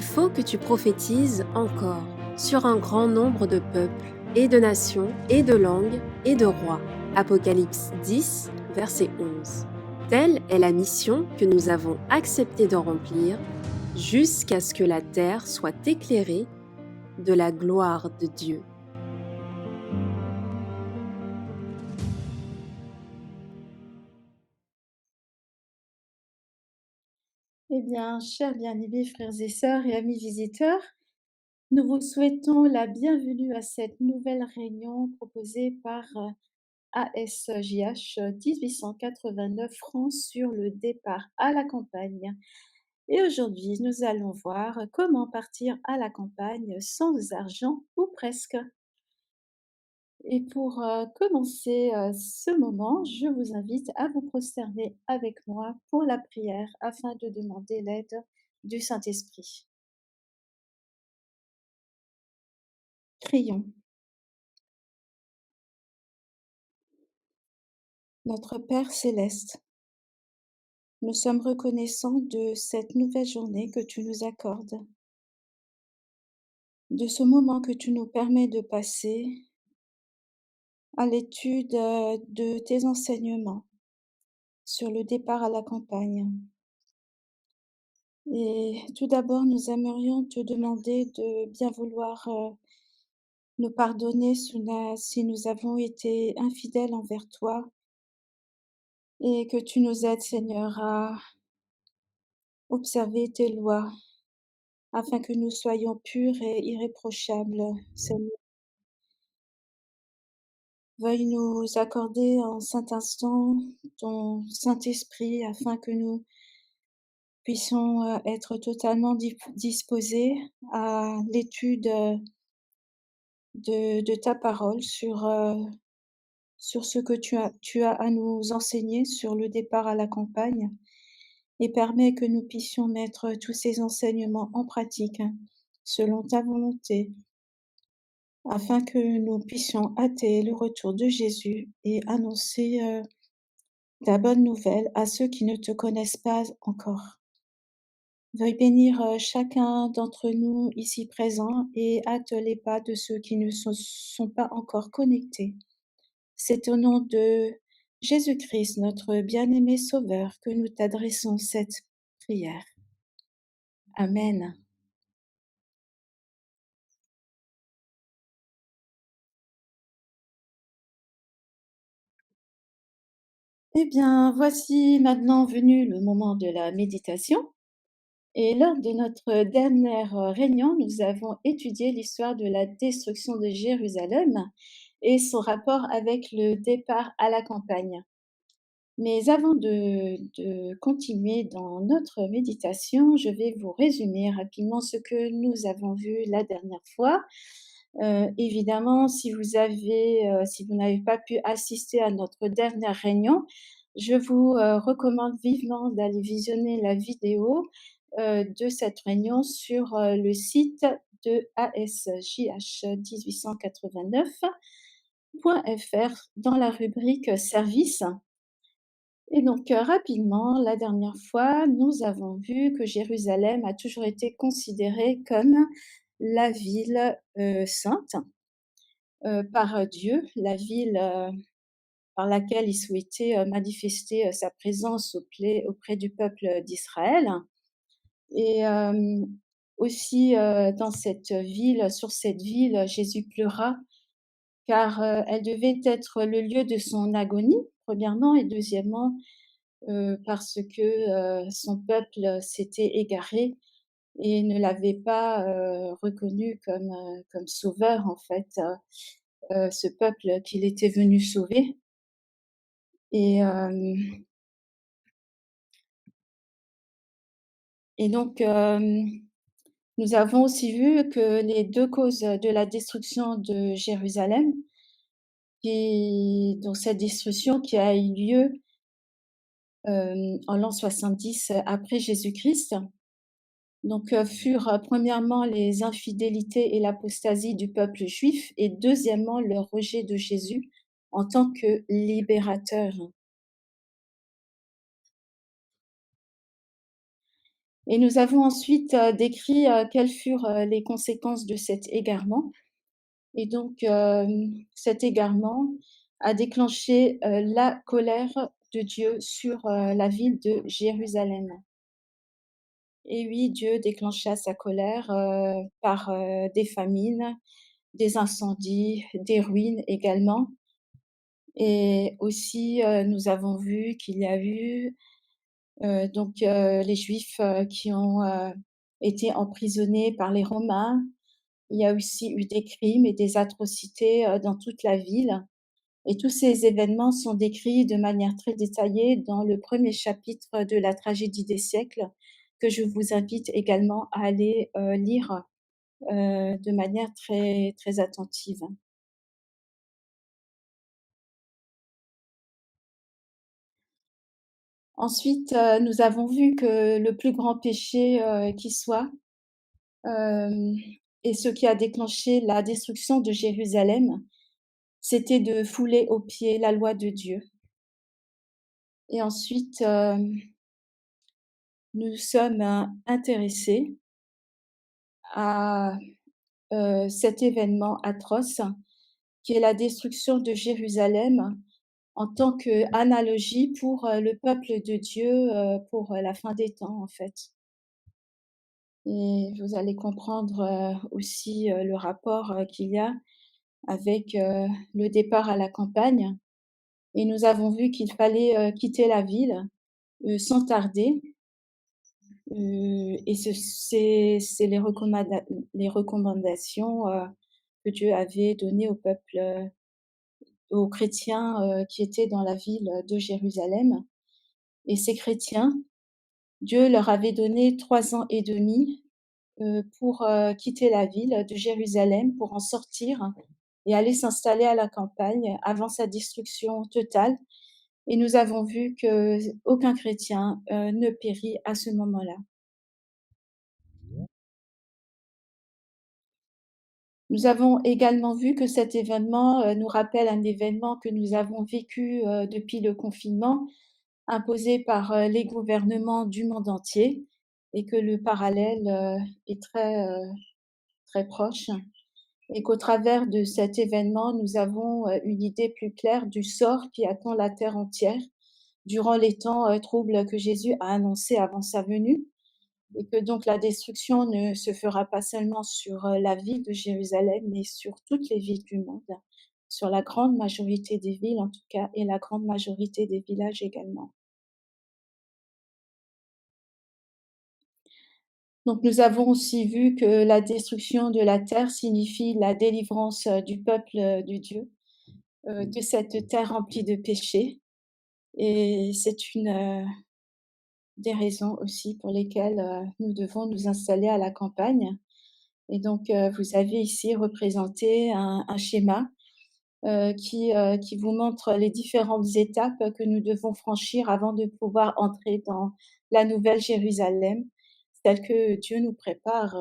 faut que tu prophétises encore sur un grand nombre de peuples et de nations et de langues et de rois. Apocalypse 10, verset 11. Telle est la mission que nous avons accepté de remplir jusqu'à ce que la terre soit éclairée de la gloire de Dieu. Eh bien, chers bien-aimés frères et sœurs et amis visiteurs, nous vous souhaitons la bienvenue à cette nouvelle réunion proposée par ASJH 1889 France sur le départ à la campagne. Et aujourd'hui, nous allons voir comment partir à la campagne sans argent ou presque. Et pour commencer ce moment, je vous invite à vous prosterner avec moi pour la prière afin de demander l'aide du Saint-Esprit. Prions. Notre Père céleste, nous sommes reconnaissants de cette nouvelle journée que tu nous accordes, de ce moment que tu nous permets de passer à l'étude de tes enseignements sur le départ à la campagne. Et tout d'abord, nous aimerions te demander de bien vouloir nous pardonner si nous avons été infidèles envers toi et que tu nous aides, Seigneur, à observer tes lois afin que nous soyons purs et irréprochables. Seigneur, veuille nous accorder en cet instant ton Saint-Esprit afin que nous puissions être totalement disposés à l'étude de ta parole sur ce que tu as à nous enseigner sur le départ à la campagne, et permets que nous puissions mettre tous ces enseignements en pratique selon ta volonté, afin que nous puissions hâter le retour de Jésus et annoncer ta bonne nouvelle à ceux qui ne te connaissent pas encore. Veuille bénir chacun d'entre nous ici présents et hâte les pas de ceux qui ne sont pas encore connectés. C'est au nom de Jésus-Christ, notre bien-aimé Sauveur, que nous t'adressons cette prière. Amen. Eh bien, voici maintenant venu le moment de la méditation. Et lors de notre dernière réunion, nous avons étudié l'histoire de la destruction de Jérusalem et son rapport avec le départ à la campagne. Mais avant de continuer dans notre méditation, je vais vous résumer rapidement ce que nous avons vu la dernière fois. Évidemment, si vous n'avez pas pu assister à notre dernière réunion, je vous recommande vivement d'aller visionner la vidéo de cette réunion sur le site de asjh1889.fr dans la rubrique Services. Et donc, rapidement, la dernière fois, nous avons vu que Jérusalem a toujours été considérée comme la ville sainte par Dieu, la ville par laquelle il souhaitait manifester sa présence auprès du peuple d'Israël. Et aussi, sur cette ville, Jésus pleura, car elle devait être le lieu de son agonie, premièrement, et deuxièmement, parce que son peuple s'était égaré et ne l'avait pas reconnu comme sauveur, en fait, ce peuple qu'il était venu sauver. Et donc, nous avons aussi vu que les 2 causes de la destruction de Jérusalem, donc cette destruction qui a eu lieu en l'an 70 après Jésus-Christ, donc furent premièrement les infidélités et l'apostasie du peuple juif, et deuxièmement le rejet de Jésus en tant que libérateur. Et nous avons ensuite, décrit, quelles furent, les conséquences de cet égarement. Et donc, cet égarement a déclenché, la colère de Dieu sur, la ville de Jérusalem. Et oui, Dieu déclencha sa colère, par, des famines, des incendies, des ruines également. Et aussi, nous avons vu qu'il y a eu, les Juifs, qui ont, été emprisonnés par les Romains. Il y a aussi eu des crimes et des atrocités, dans toute la ville. Et tous ces événements sont décrits de manière très détaillée dans le premier chapitre de la tragédie des siècles, que je vous invite également à aller, lire, de manière très, très attentive. Ensuite, nous avons vu que le plus grand péché, qui soit, hem et ce qui a déclenché la destruction de Jérusalem, c'était de fouler aux pieds la loi de Dieu. Et ensuite, nous sommes, intéressés à, cet événement atroce qui est la destruction de Jérusalem en tant qu'analogie pour, le peuple de Dieu, pour, la fin des temps, en fait. Et vous allez comprendre, aussi, le rapport, qu'il y a avec, le départ à la campagne. Et nous avons vu qu'il fallait, quitter la ville, sans tarder, et c'est les recommandations, que Dieu avait données au peuple, aux chrétiens, qui étaient dans la ville de Jérusalem. Et ces chrétiens, Dieu leur avait donné 3 ans et demi, pour, quitter la ville de Jérusalem, pour en sortir et aller s'installer à la campagne avant sa destruction totale. Et nous avons vu qu'aucun chrétien, ne périt à ce moment-là. Nous avons également vu que cet événement, nous rappelle un événement que nous avons vécu, depuis le confinement imposé par, les gouvernements du monde entier, et que le parallèle, est très, très proche, et qu'au travers de cet événement, nous avons, une idée plus claire du sort qui attend la terre entière durant les temps, troubles que Jésus a annoncés avant sa venue. Et que donc la destruction ne se fera pas seulement sur, la ville de Jérusalem, mais sur toutes les villes du monde, sur la grande majorité des villes en tout cas, et la grande majorité des villages également. Donc nous avons aussi vu que la destruction de la terre signifie la délivrance, du peuple, de Dieu, de cette terre remplie de péchés. Et c'est une, des raisons aussi pour lesquelles, nous devons nous installer à la campagne. Et donc, vous avez ici représenté un schéma, qui vous montre les différentes étapes que nous devons franchir avant de pouvoir entrer dans la nouvelle Jérusalem, celle que Dieu nous prépare,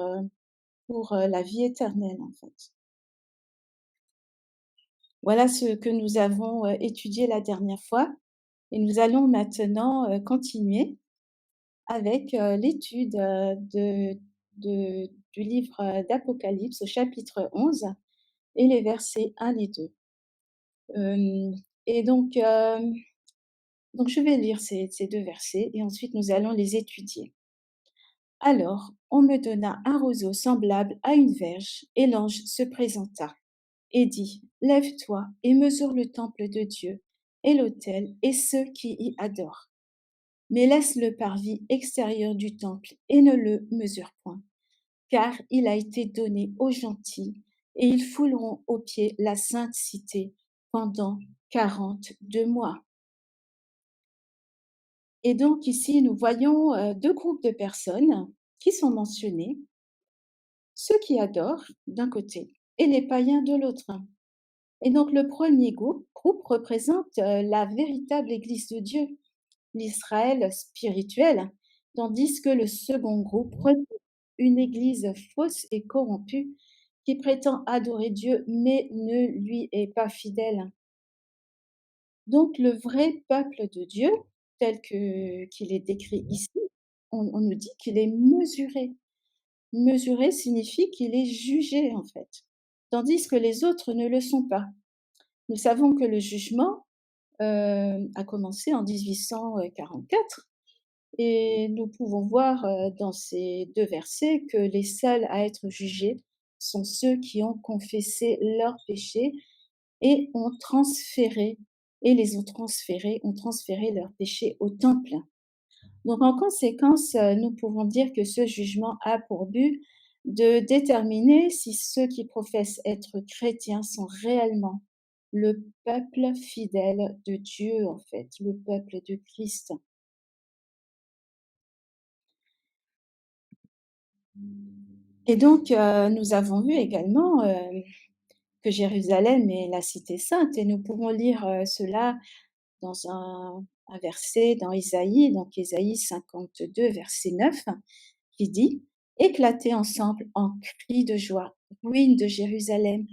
pour, la vie éternelle, en fait. Voilà ce que nous avons, étudié la dernière fois, et nous allons maintenant, continuer avec, l'étude, de du livre, d'Apocalypse au chapitre 11 et les versets 1 et 2. Hem et donc je vais lire ces 2 versets et ensuite nous allons les étudier. «Alors on me donna un roseau semblable à une verge, et l'ange se présenta et dit: Lève-toi et mesure le temple de Dieu et l'autel et ceux qui y adorent. Mais laisse le parvis extérieur du temple et ne le mesure point, car il a été donné aux gentils, et ils fouleront aux pieds la sainte cité pendant 42 mois.» Et donc ici, nous voyons, 2 groupes de personnes qui sont mentionnés, ceux qui adorent d'un côté et les païens de l'autre. Et donc le premier groupe représente, la véritable Église de Dieu, l'Israël spirituel, tandis que le second groupe représente une Église fausse et corrompue qui prétend adorer Dieu mais ne lui est pas fidèle. Donc le vrai peuple de Dieu, tel qu'il est décrit ici, on nous dit qu'il est mesuré. Mesuré signifie qu'il est jugé, en fait, tandis que les autres ne le sont pas. Nous savons que le jugement, a commencé en 1844 et nous pouvons voir, dans ces 2 versets que les seuls à être jugés sont ceux qui ont confessé leurs péchés et ont transféré leurs péchés au temple. Donc en conséquence, nous pouvons dire que ce jugement a pour but de déterminer si ceux qui professent être chrétiens sont réellement le peuple fidèle de Dieu, en fait, le peuple de Christ. Et donc, nous avons vu également, que Jérusalem est la cité sainte et nous pouvons lire, cela dans un verset dans Isaïe, donc Isaïe 52, verset 9, qui dit: «Éclatez ensemble en cris de joie, ruines de Jérusalem,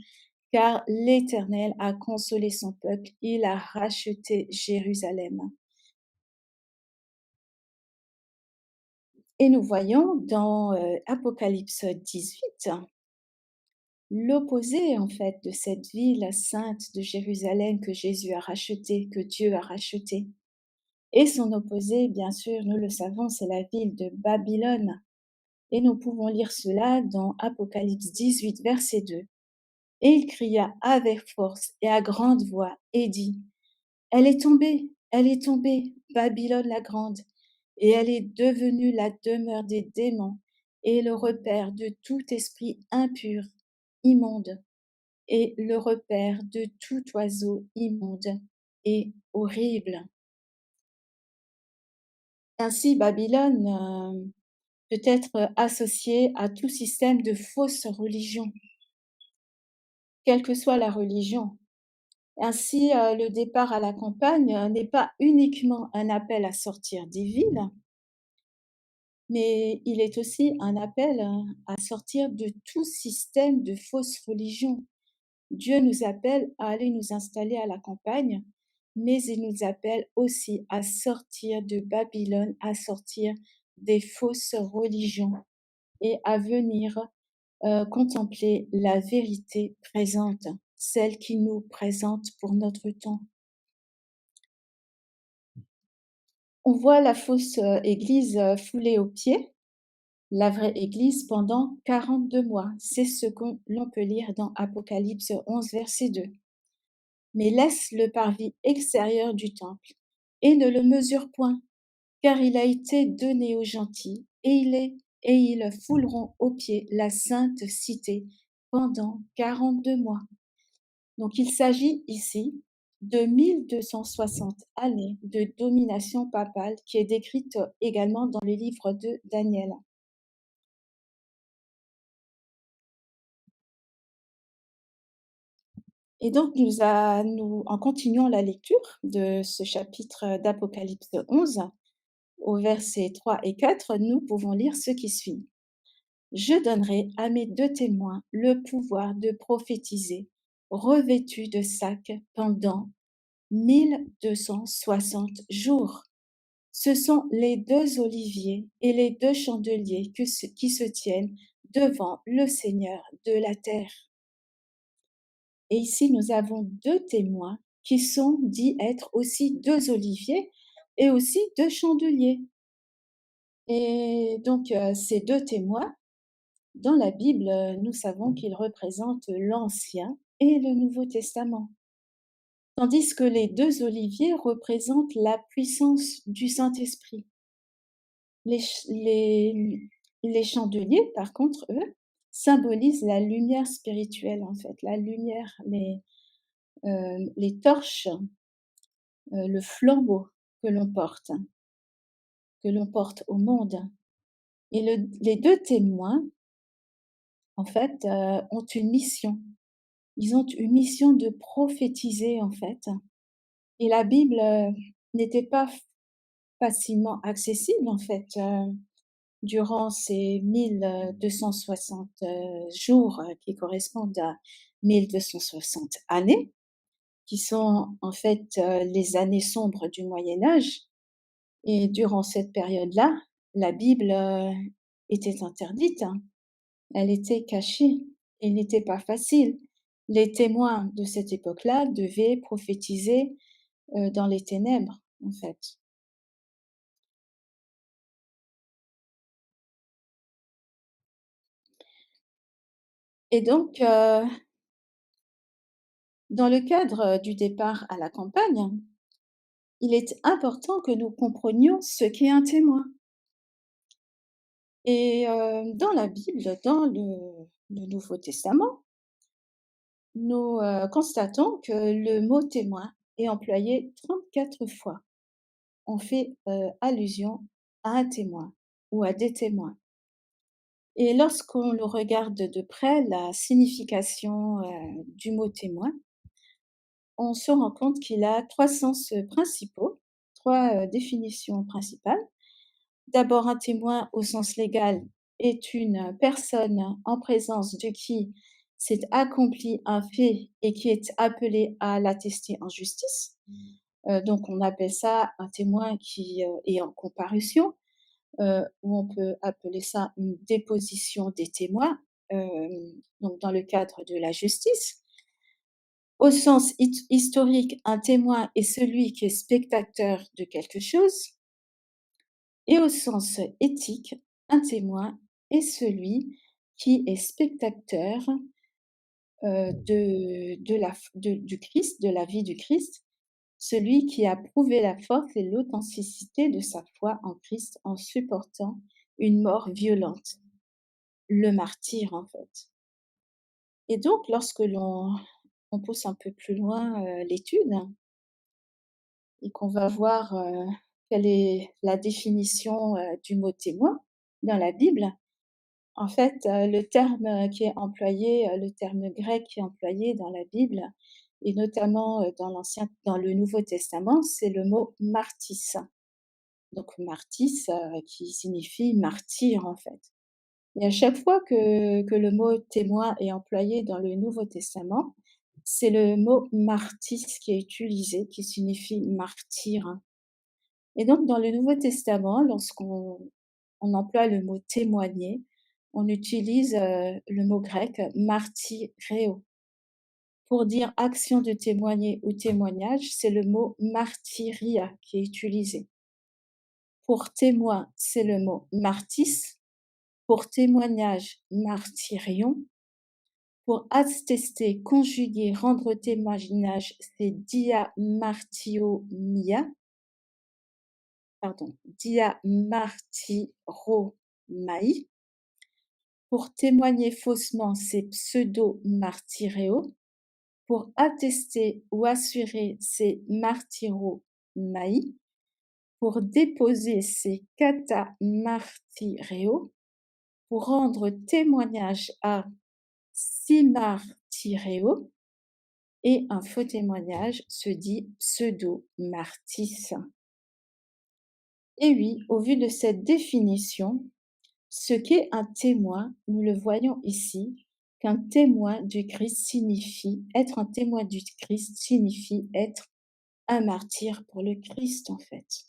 car l'Éternel a consolé son peuple, il a racheté Jérusalem.» Et nous voyons dans, Apocalypse 18, l'opposé en fait de cette ville sainte de Jérusalem que Jésus a rachetée, que Dieu a rachetée. Et son opposé, bien sûr, nous le savons, c'est la ville de Babylone. Et nous pouvons lire cela dans Apocalypse 18, verset 2. Et il cria avec force et à grande voix et dit: elle est tombée, Babylone la grande, et elle est devenue la demeure des démons et le repère de tout esprit impur, immonde, et le repère de tout oiseau immonde et horrible. Ainsi, Babylone peut être associée à tout système de fausse religion, quelle que soit la religion. Ainsi, le départ à la campagne n'est pas uniquement un appel à sortir des villes, mais il est aussi un appel à sortir de tout système de fausse religion. Dieu nous appelle à aller nous installer à la campagne, mais il nous appelle aussi à sortir de Babylone, à sortir des fausses religions et à venir contempler la vérité présente, celle qui nous présente pour notre temps. On voit la fausse église foulée aux pieds, la vraie église pendant 42 mois. C'est ce que l'on peut lire dans Apocalypse 11, verset 2. Mais laisse le parvis extérieur du temple et ne le mesure point, car il a été donné aux gentils, et ils fouleront aux pieds la sainte cité pendant 42 mois. Donc il s'agit ici de 1260 années de domination papale qui est décrite également dans le livre de Daniel. Et donc en continuant la lecture de ce chapitre d'Apocalypse 11, au verset 3 et 4, nous pouvons lire ce qui suit. Je donnerai à mes 2 témoins le pouvoir de prophétiser, revêtus de sacs pendant 1260 jours. Ce sont les 2 oliviers et les 2 chandeliers qui se tiennent devant le Seigneur de la terre. Et ici, nous avons 2 témoins qui sont dits être aussi 2 oliviers et aussi 2 chandeliers. Et donc, ces 2 témoins, dans la Bible, nous savons qu'ils représentent l'Ancien et le Nouveau Testament. Tandis que les 2 oliviers représentent la puissance du Saint-Esprit. Les ch les chandeliers, par contre, eux, symbolisent la lumière spirituelle, en fait, la lumière, les torches, le flambeau que l'on porte au monde. Et les 2 témoins, en fait, ont une mission. Ils ont une mission de prophétiser, en fait. Et la Bible, n'était pas facilement accessible, en fait, durant ces 1260 jours qui correspondent à 1260 années, qui sont en fait les années sombres du Moyen Âge. Et durant cette période-là, la Bible, était interdite, hein. Elle était cachée. Il n'était pas facile. Les témoins de cette époque-là devaient prophétiser, dans les ténèbres, en fait. Et donc, dans le cadre, du départ à la campagne, il est important que nous comprenions ce qu'est un témoin. Et dans la Bible, dans le Nouveau Testament, nous, constatons que le mot témoin est employé 34 fois. On fait, allusion à un témoin ou à des témoins. Et lorsqu'on le regarde de près, la signification, du mot témoin, on se rend compte qu'il a 3 sens, principaux, 3 définitions principales. D'abord, un témoin au sens légal est une personne en présence de qui s'est accompli un fait et qui est appelé à l'attester en justice. Donc on appelle ça un témoin qui, est en comparution, ou on peut appeler ça une déposition des témoins, donc dans le cadre de la justice. Au sens historique, un témoin est celui qui est spectateur de quelque chose. Et au sens éthique, un témoin est celui qui est spectateur, du Christ, de la vie du Christ, celui qui a prouvé la force et l'authenticité de sa foi en Christ en supportant une mort violente, le martyr en fait. Et donc lorsque on pousse un peu plus loin, l'étude et qu'on va voir, quelle est la définition, du mot témoin dans la Bible. En fait, le terme, qui est employé, le terme grec qui est employé dans la Bible et notamment, dans le Nouveau Testament, c'est le mot martys. Donc martys, qui signifie martyr, en fait. Et à chaque fois que le mot témoin est employé dans le Nouveau Testament, c'est le mot martys qui est utilisé, qui signifie martyr. Et donc dans le Nouveau Testament, lorsqu'on emploie le mot témoigner, on utilise, le mot grec martyreo. Pour dire action de témoigner ou témoignage, c'est le mot martyria qui est utilisé. Pour témoin, c'est le mot martys. Pour témoignage, martyrion. Pour attester, conjuguer, rendre témoignage, c'est diamartyonia. Pardon, diamartyromai. Pour témoigner faussement, c'est pseudo-martyreo. Pour attester ou assurer, c'est martyromai. Pour déposer, c'est katamartyreo. Pour rendre témoignage à simartyreo. Et un faux témoignage se dit pseudo-martys. Et oui, au vu de cette définition, ce qu'est un témoin, nous le voyons ici, qu'un témoin du Christ signifie, être un témoin du Christ signifie être un martyr pour le Christ en fait.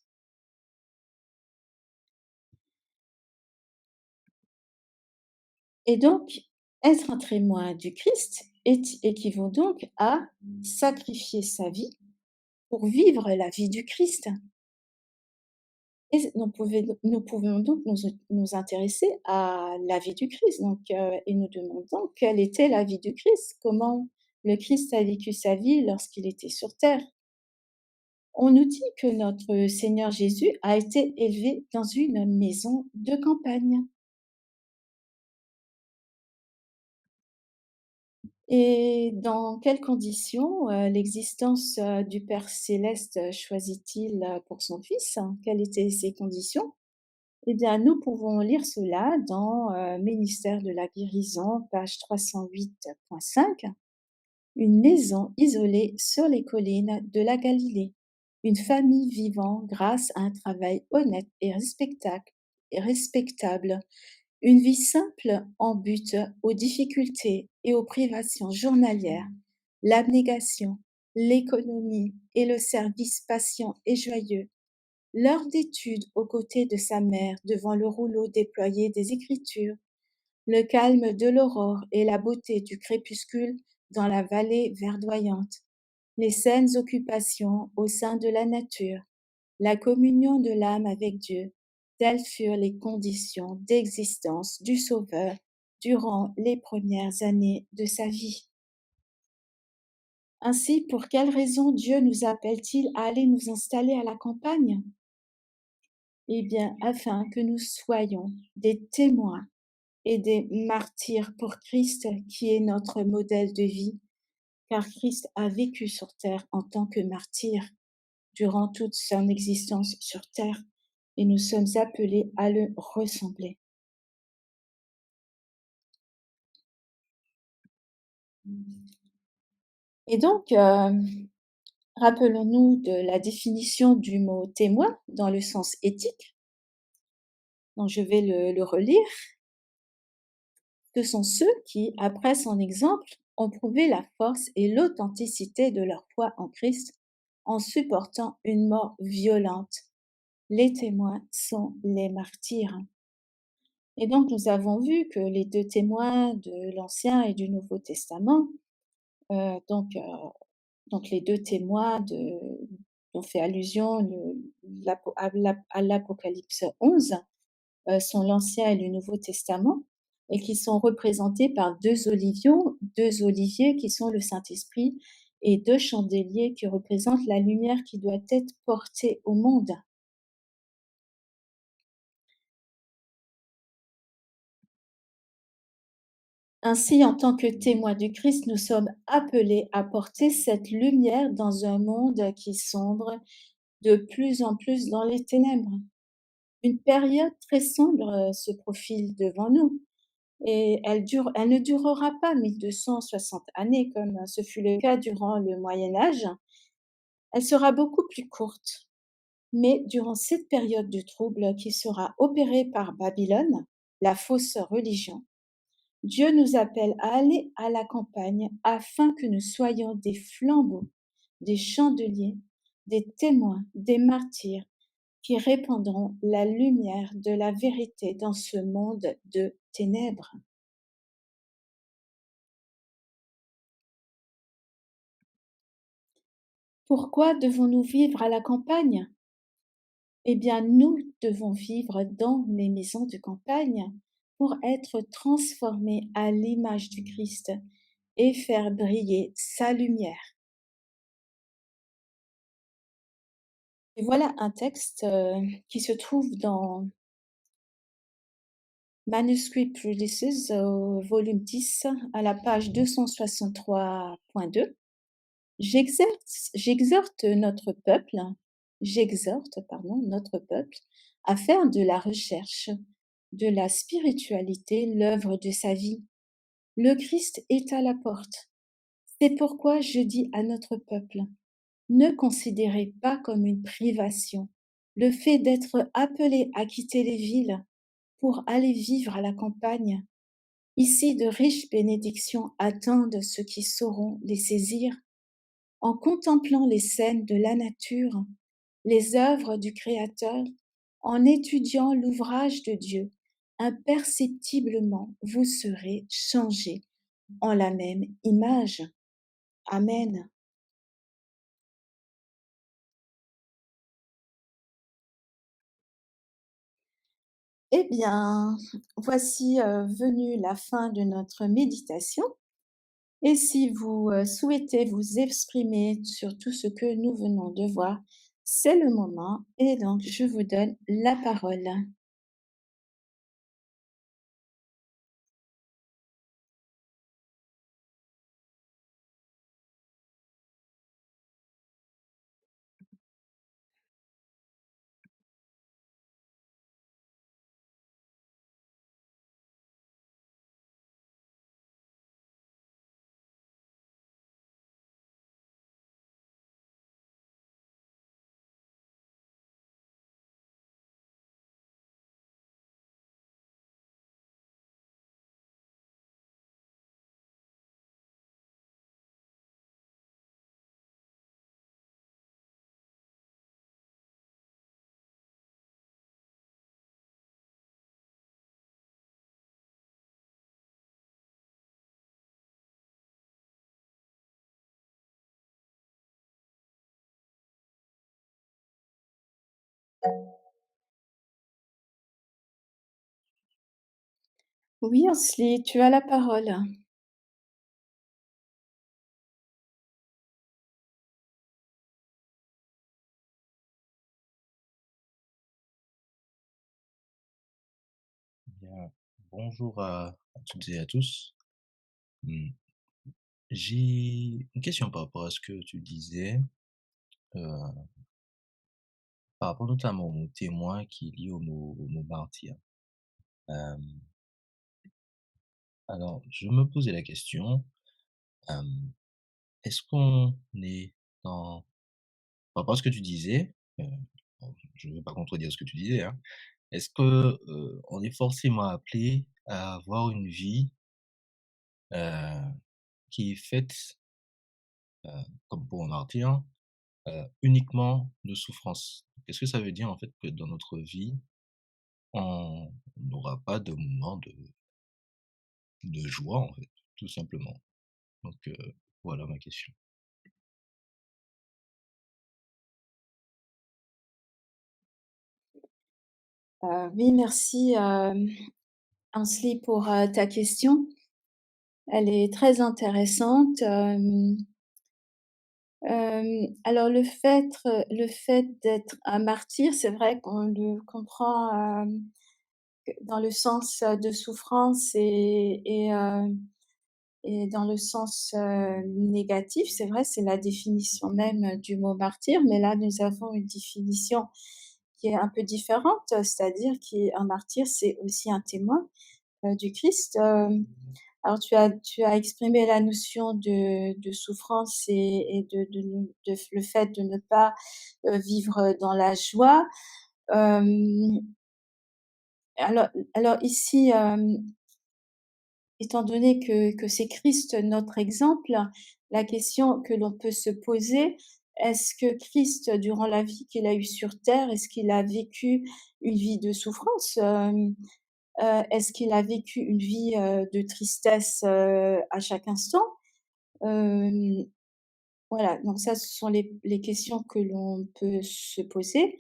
Et donc, être un témoin du Christ équivaut donc à sacrifier sa vie pour vivre la vie du Christ. Et nous pouvons donc nous intéresser à la vie du Christ, donc et nous demandons quelle était la vie du Christ, comment le Christ a vécu sa vie lorsqu'il était sur terre. On nous dit que notre Seigneur Jésus a été élevé dans une maison de campagne. Et dans quelles conditions, l'existence, du Père céleste, choisit-il, pour son fils? Quelles étaient ces conditions? Eh bien, nous pouvons lire cela dans, Ministère de la guérison, page 308.5. Une maison isolée sur les collines de la Galilée. Une famille vivant grâce à un travail honnête et respectable. Une vie simple en but aux difficultés et aux privations journalières. L'abnégation, l'économie et le service patient et joyeux. l'heure d'étude aux côtés de sa mère devant le rouleau déployé des Écritures, le calme de l'aurore et la beauté du crépuscule dans la vallée verdoyante, les saines occupations au sein de la nature, la communion de l'âme avec Dieu, telles furent les conditions d'existence du Sauveur durant les premières années de sa vie. Ainsi, pour quelle raison Dieu nous appelle-t-il à aller nous installer à la campagne? Eh bien, afin que nous soyons des témoins et des martyrs pour Christ qui est notre modèle de vie, car Christ a vécu sur terre en tant que martyr durant toute son existence sur terre et nous sommes appelés à le ressembler. Et donc, rappelons-nous de la définition du mot témoin dans le sens éthique. Donc, je vais le relire. Ce sont ceux qui, après son exemple, ont prouvé la force et l'authenticité de leur foi en Christ en supportant une mort violente. Les témoins sont les martyrs. Et donc, nous avons vu que les deux témoins de l'Ancien et du Nouveau Testament, euh, donc, euh, donc les deux témoins dont fait allusion à l'Apocalypse 11, sont l'Ancien et le Nouveau Testament, et qui sont représentés par deux oliviers qui sont le Saint-Esprit, et deux chandeliers qui représentent la lumière qui doit être portée au monde. Ainsi, en tant que témoins du Christ, nous sommes appelés à porter cette lumière dans un monde qui sombre de plus en plus dans les ténèbres. Une période très sombre se profile devant nous. Et elle ne durera pas 1260 années comme ce fut le cas durant le Moyen Âge. Elle sera beaucoup plus courte. Mais durant cette période de trouble qui sera opérée par Babylone, la fausse religion, Dieu nous appelle à aller à la campagne afin que nous soyons des flambeaux, des chandeliers, des témoins, des martyrs qui répandront la lumière de la vérité dans ce monde de ténèbres. Pourquoi devons-nous vivre à la campagne? Eh bien, nous devons vivre dans les maisons de campagne pour être transformés à l'image du Christ et faire briller sa lumière. Et voilà un texte qui se trouve dans Manuscript Releases, volume 10, à la page 263.2. J'exhorte notre peuple, notre peuple à faire de la recherche, de la spiritualité l'œuvre de sa vie. Le Christ est à la porte. C'est pourquoi je dis à notre peuple, ne considérez pas comme une privation le fait d'être appelé à quitter les villes pour aller vivre à la campagne. Ici, de riches bénédictions attendent ceux qui sauront les saisir. En contemplant les scènes de la nature, les œuvres du Créateur, en étudiant l'ouvrage de Dieu, imperceptiblement vous serez changés en la même image. Amen. Eh bien, voici venue la fin de notre méditation. Et si vous souhaitez vous exprimer sur tout ce que nous venons de voir, c'est le moment. Et donc, je vous donne la parole. Oui, Ansley, tu as la parole. Bien, bonjour à toutes et à tous. Hmm, J'ai une question par rapport à ce que tu disais, euh, par rapport notamment au mot témoin qui est lié au mot martyr. Euh, alors, je me posais la question, euh, est-ce qu'on est dans... Par rapport à ce que tu disais, bon, je ne veux pas contredire ce que tu disais, hein, est-ce que on est forcément appelé à avoir une vie euh, qui est faite, comme pour un martyr, uniquement de souffrance? Qu'est-ce que ça veut dire en fait que dans notre vie, on n'aura pas de moments de joie en fait, tout simplement? Donc voilà ma question. Oui, merci, Ansley, pour, ta question. Elle est très intéressante. Alors le fait d'être un martyr, c'est vrai qu'on le comprend, dans le sens, de souffrance et dans le sens, négatif. C'est vrai, c'est la définition même du mot martyr, mais là, nous avons une définition qui est un peu différente, c'est-à-dire qu'un martyr, c'est aussi un témoin, du Christ. Alors tu as exprimé la notion de souffrance et de le fait de ne pas, vivre dans la joie. Hem, alors ici, étant donné que c'est Christ notre exemple, la question que l'on peut se poser, est-ce que Christ, durant la vie qu'il a eue sur terre, est-ce qu'il a vécu une vie de souffrance? Est-ce qu'il a vécu une vie, de tristesse, à chaque instant? Hem, voilà, donc ça, ce sont les questions que l'on peut se poser,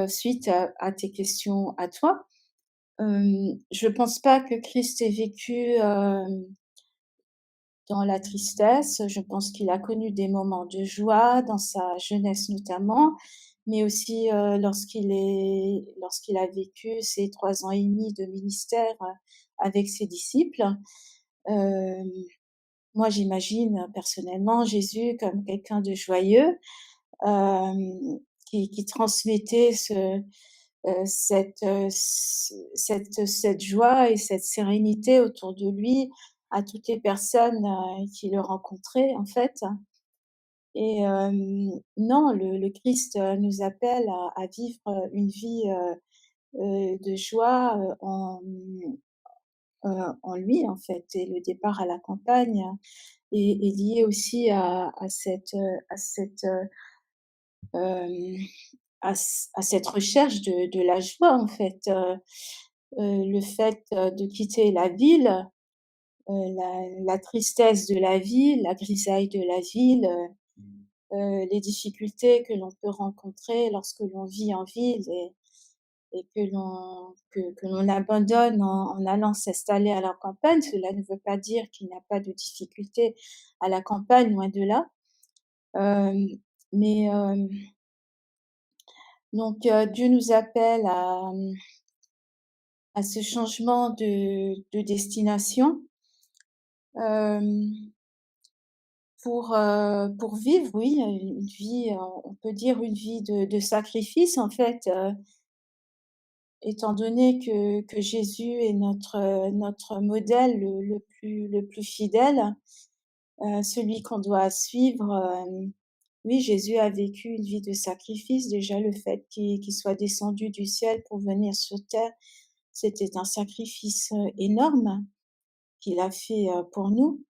suite à tes questions à toi. Je pense pas que Christ ait vécu, dans la tristesse. Je pense qu'il a connu des moments de joie dans sa jeunesse notamment, mais aussi, lorsqu'il a vécu ses 3 ans et demi de ministère, avec ses disciples. Hem, Moi j'imagine personnellement Jésus comme quelqu'un de joyeux, qui transmettait cette joie et cette sérénité autour de lui à toutes les personnes, qui le rencontraient en fait. Et non, le Christ, nous appelle à vivre, une vie, de joie, en lui en fait, et le départ à la campagne est lié aussi hem, à cette recherche de la joie en fait. Le fait, de quitter la ville, la tristesse de la ville, la grisaille de la ville, les difficultés que l'on peut rencontrer lorsque l'on vit en ville et que l'on abandonne en allant s'installer à la campagne. Cela ne veut pas dire qu'il n'y a pas de difficultés à la campagne, loin de là. Hem, mais donc Dieu nous appelle à ce changement de destination, hem, pour vivre, oui, une vie, on peut dire une vie de sacrifice en fait, étant donné que Jésus est notre modèle le plus fidèle, celui qu'on doit suivre. Oui, Jésus a vécu une vie de sacrifice. Déjà le fait qu'il soit descendu du ciel pour venir sur terre, c'était un sacrifice, énorme qu'il a fait, pour nous,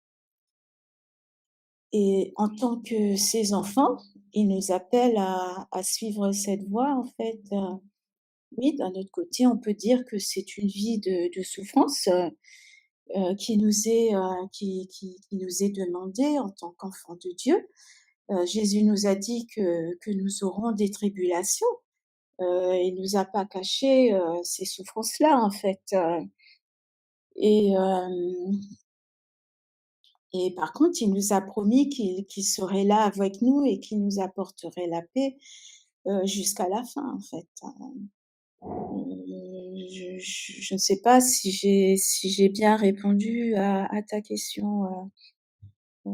et en tant que ses enfants, il nous appelle à suivre cette voie en fait. Oui, d'un autre côté, on peut dire que c'est une vie de souffrance, qui nous est demandée en tant qu'enfants de Dieu. Jésus nous a dit que nous aurons des tribulations, Il nous a pas caché, ces souffrances-là, en fait, et hem et par contre, il nous a promis qu'il serait là avec nous et qu'il nous apporterait la paix, jusqu'à la fin, en fait, je ne sais pas si j'ai bien répondu à ta question, hem,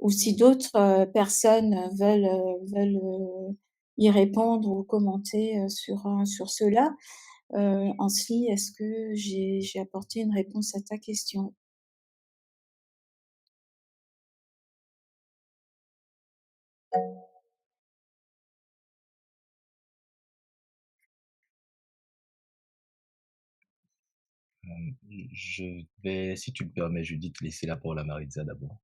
ou si d'autres, personnes veulent y répondre ou commenter, sur cela. Ancelis, est-ce que j'ai apporté une réponse à ta question? Je vais, si tu le permets, Judith, laisser la parole à Maritza d'abord.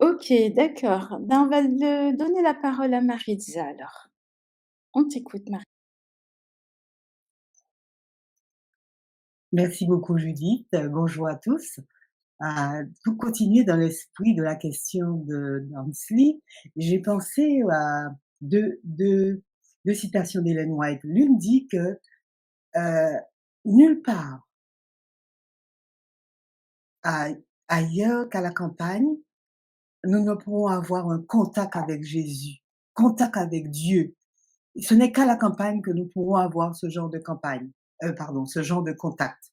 OK, d'accord. Ben, on va le donner la parole à Maritza alors. On t'écoute, Mari. Merci beaucoup Judith. Bonjour à tous. Pour continuer dans l'esprit de la question d'Ansley, j'ai pensé à deux citations d'Ellen White. L'une dit que nulle part ailleurs qu'à la campagne, nous ne pourrons avoir un contact avec Jésus, contact avec Dieu. Ce n'est qu'à la campagne que nous pourrons avoir ce genre de ce genre de contact.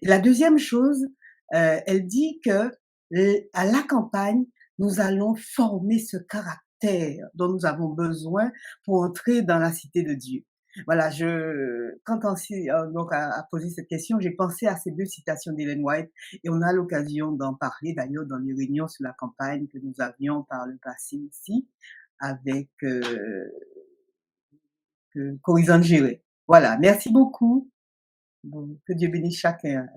La deuxième chose, elle dit que à la campagne, nous allons former ce caractère dont nous avons besoin pour entrer dans la cité de Dieu. Voilà, quand on s'est donc a posé cette question, j'ai pensé à ces deux citations d'Ellen White et on a l'occasion d'en parler d'ailleurs dans les réunions sur la campagne que nous avions par le passé ici avec Corisande Géré. Voilà, merci beaucoup. Bon, que Dieu bénisse chacun.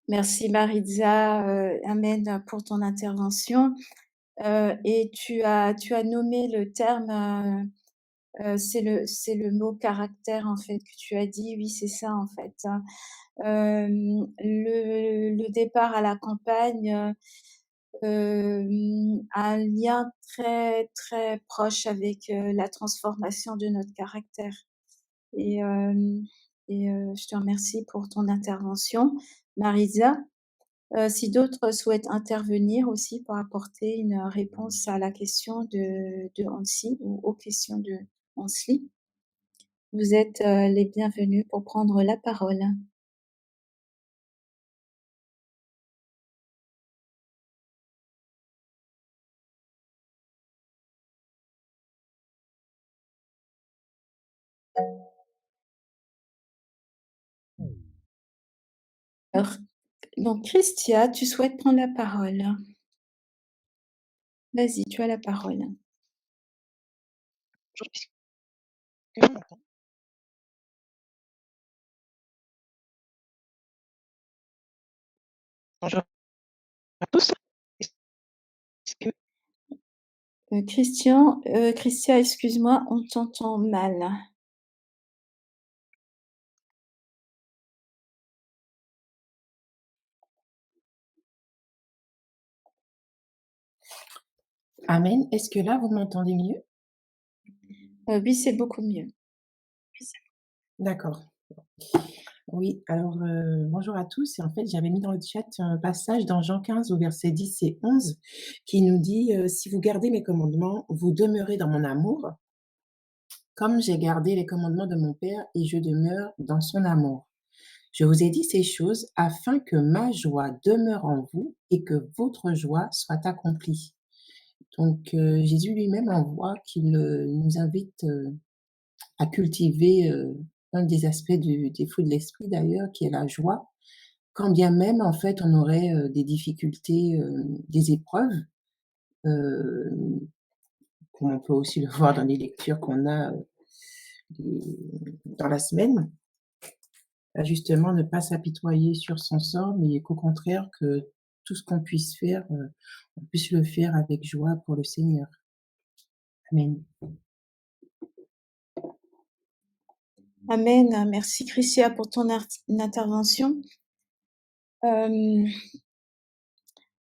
Merci Maritza, amen pour ton intervention. Et tu as nommé le terme, c'est le mot caractère en fait que tu as dit. Oui, c'est ça en fait, hein. Le départ à la campagne, a un lien très, très proche avec, la transformation de notre caractère et hem je te remercie pour ton intervention. Marisa, si d'autres souhaitent intervenir aussi pour apporter une réponse à la question de Hansi ou aux questions de Hansli, vous êtes, les bienvenus pour prendre la parole. Alors, donc Christia, tu souhaites prendre la parole? Vas-y, tu as la parole. Bonjour, est-ce que l'on m'entend? Bonjour à tous. Est-ce que Christia, excuse-moi, on t'entend mal. Amen. Est-ce que là, vous m'entendez mieux? Oui, c'est beaucoup mieux. D'accord. Oui, alors, bonjour à tous et en fait, j'avais mis dans le chat un passage dans Jean 15 au verset 10 et 11 qui nous dit, «Si vous gardez mes commandements, vous demeurez dans mon amour, comme j'ai gardé les commandements de mon Père et je demeure dans son amour. Je vous ai dit ces choses afin que ma joie demeure en vous et que votre joie soit accomplie.» Donc, Jésus lui-même envoie qu'il, nous invite, à cultiver, un des aspects des fruits de l'esprit d'ailleurs, qui est la joie. Quand bien même, en fait, on aurait, des difficultés, des épreuves, hem, comme on peut aussi le voir dans les lectures qu'on a, dans la semaine. Justement, ne pas s'apitoyer sur son sort, mais qu'au contraire, que tout ce qu'on puisse faire, on puisse le faire avec joie pour le Seigneur. Amen. Amen. Merci Christia pour ton intervention.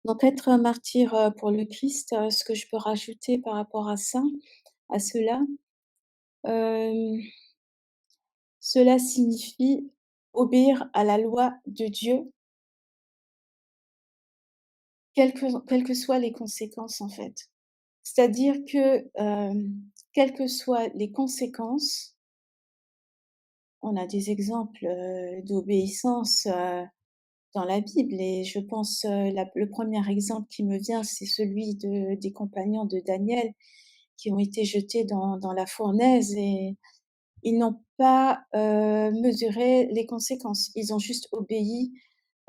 Donc être un martyr, pour le Christ, ce que je peux rajouter par rapport à ça, à cela, hem, cela signifie obéir à la loi de Dieu, quelles que soient les conséquences, en fait. C'est-à-dire que, quelles que soient les conséquences, on a des exemples, d'obéissance, dans la Bible et je pense, le premier exemple qui me vient, c'est celui des compagnons de Daniel qui ont été jetés dans la fournaise et ils n'ont pas, mesuré les conséquences. Ils ont juste obéi,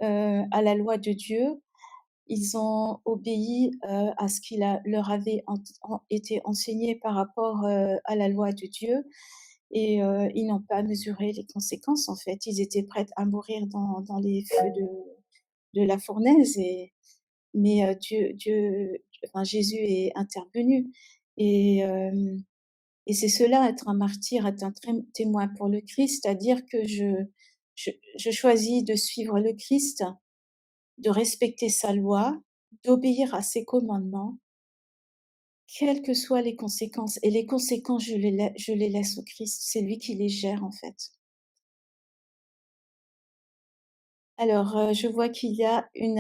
à la loi de Dieu. Ils ont obéi, à ce qu'il leur avait été enseigné par rapport, à la loi de Dieu et ils n'ont pas mesuré les conséquences, en fait. Ils étaient prêts à mourir dans les feux de la fournaise mais enfin Jésus est intervenu et et c'est cela être un martyr, être un témoin pour le Christ, c'est-à-dire que je choisis de suivre le Christ, de respecter sa loi, d'obéir à ses commandements, quelles que soient les conséquences et les conséquences je les laisse au Christ, c'est lui qui les gère en fait. Alors, je vois qu'il y a une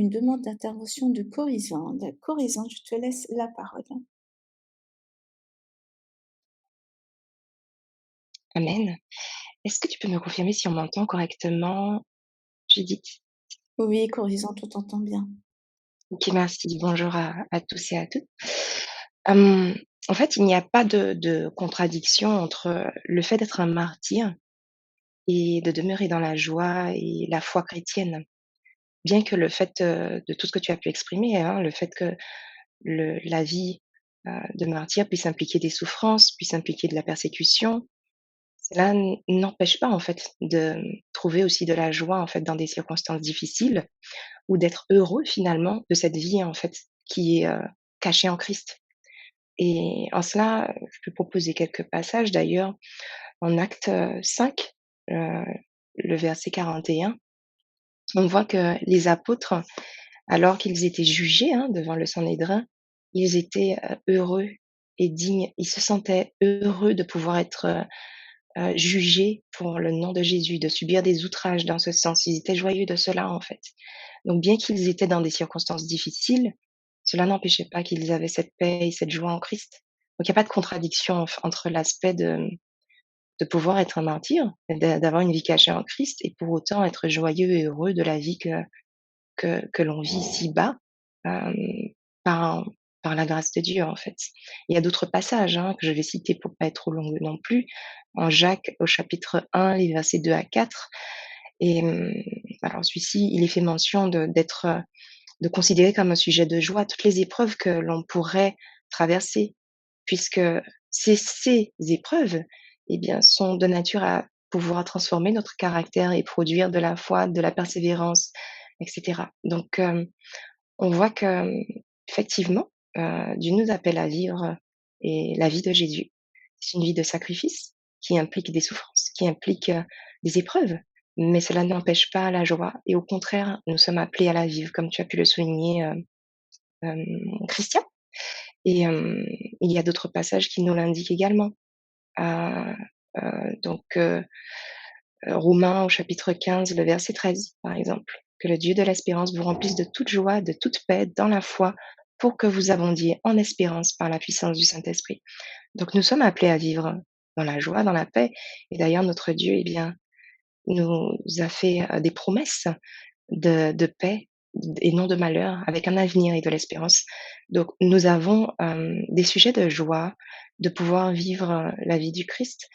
demande d'intervention de Corizande. Corizande, je te laisse la parole. Amen. Est-ce que tu peux me confirmer si on m'entend correctement, Judith? Oui, Corizande, on t'entend bien. OK, merci. Bonjour à tous et à toutes. Hem, En fait, il n'y a pas de contradiction entre le fait d'être un martyr et de demeurer dans la joie et la foi chrétienne. Bien que le fait, de tout ce que tu as pu exprimer, hein, le fait que la vie, de martyr puisse impliquer des souffrances, puisse impliquer de la persécution, cela n'empêche pas, en fait, de trouver aussi de la joie, en fait, dans des circonstances difficiles ou d'être heureux, finalement, de cette vie, en fait, qui est, cachée en Christ et en cela, je peux proposer quelques passages d'ailleurs en Actes, 5, heu, le verset 41. On voit que les apôtres, alors qu'ils étaient jugés, hein, devant le Sanhédrin, ils étaient, heureux et dignes. Ils se sentaient heureux de pouvoir être, jugés pour le nom de Jésus, de subir des outrages dans ce sens. Ils étaient joyeux de cela, en fait. Donc bien qu'ils étaient dans des circonstances difficiles, cela n'empêchait pas qu'ils avaient cette paix et cette joie en Christ. Donc il y a pas de contradiction entre l'aspect de pouvoir être un martyr, d'avoir une vie cachée en Christ et pour autant être joyeux et heureux de la vie que l'on vit ici-bas, hem, par par la grâce de Dieu, en fait. Il y a d'autres passages, hein, que je vais citer pour pas être trop longue non plus. En Jacques, au chapitre 1, les versets 2 à 4 et alors celui-ci, il est fait mention de considérer comme un sujet de joie toutes les épreuves que l'on pourrait traverser, puisque ces épreuves, eh bien, sont de nature à pouvoir transformer notre caractère et produire de la foi, de la persévérance, et cetera. Donc, on voit que, effectivement, Dieu nous appelle à vivre et la vie de Jésus. C'est une vie de sacrifice qui implique des souffrances, qui implique, des épreuves, mais cela n'empêche pas la joie et au contraire, nous sommes appelés à la vivre comme tu as pu le souligner, Christian et il y a d'autres passages qui nous l'indiquent également. Heu donc Romains au chapitre 15, le verset 13, par exemple. Que le Dieu de l'espérance vous remplisse de toute joie, de toute paix dans la foi, pour que vous abondiez en espérance par la puissance du Saint-Esprit. Donc nous sommes appelés à vivre dans la joie, dans la paix. Et d'ailleurs, notre Dieu, eh bien, nous a fait des promesses de paix et non de malheur, avec un avenir et de l'espérance. Donc nous avons des sujets de joie, de pouvoir vivre la vie du Christ.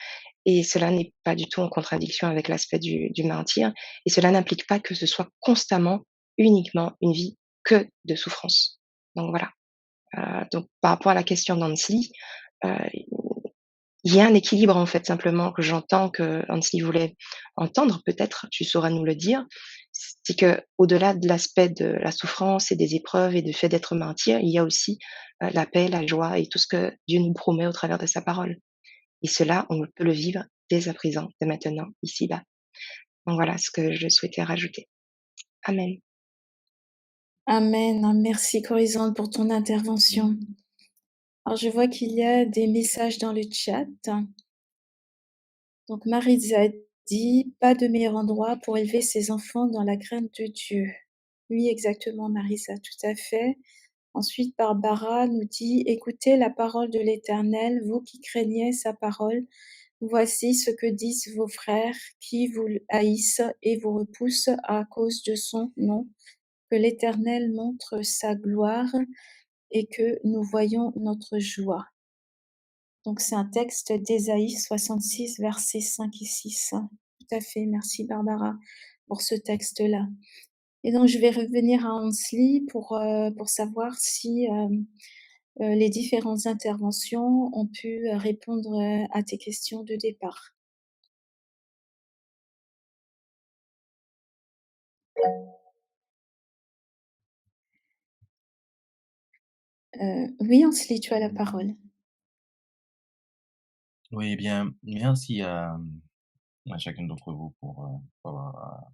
Et cela n'est pas du tout en contradiction avec l'aspect du martyr. Et cela n'implique pas que ce soit constamment, uniquement une vie que de souffrance. Donc voilà. Donc par rapport à la question d'Annecy, heu, il y a un équilibre en fait simplement que j'entends que Annecy voulait entendre peut-être, tu sauras nous le dire. C'est que au delà de l'aspect de la souffrance et des épreuves et du fait d'être martyr, il y a aussi, la paix, la joie et tout ce que Dieu nous promet au travers de sa parole. Et cela, on peut le vivre dès à présent, dès maintenant, ici-bas. Donc voilà ce que je souhaitais rajouter. Amen. Amen. Merci Corisande pour ton intervention. Alors je vois qu'il y a des messages dans le chat. Donc Maritza dit: «Pas de meilleur endroit pour élever ses enfants dans la crainte de Dieu». Oui, exactement Marisa, tout à fait. Ensuite, Barbara nous dit: «Écoutez la parole de l'Éternel, vous qui craignez sa parole. Voici ce que disent vos frères qui vous haïssent et vous repoussent à cause de son nom. Que l'Éternel montre sa gloire et que nous voyons notre joie.» Donc c'est un texte d'Ésaïe 66, versets 5 et 6. Tout à fait, merci Barbara pour ce texte-là. Et donc je vais revenir à Hansli pour savoir si les différentes interventions ont pu répondre à tes questions de départ. Oui, Hansli, tu as la parole. Oui, bien, merci à chacun d'entre vous pour avoir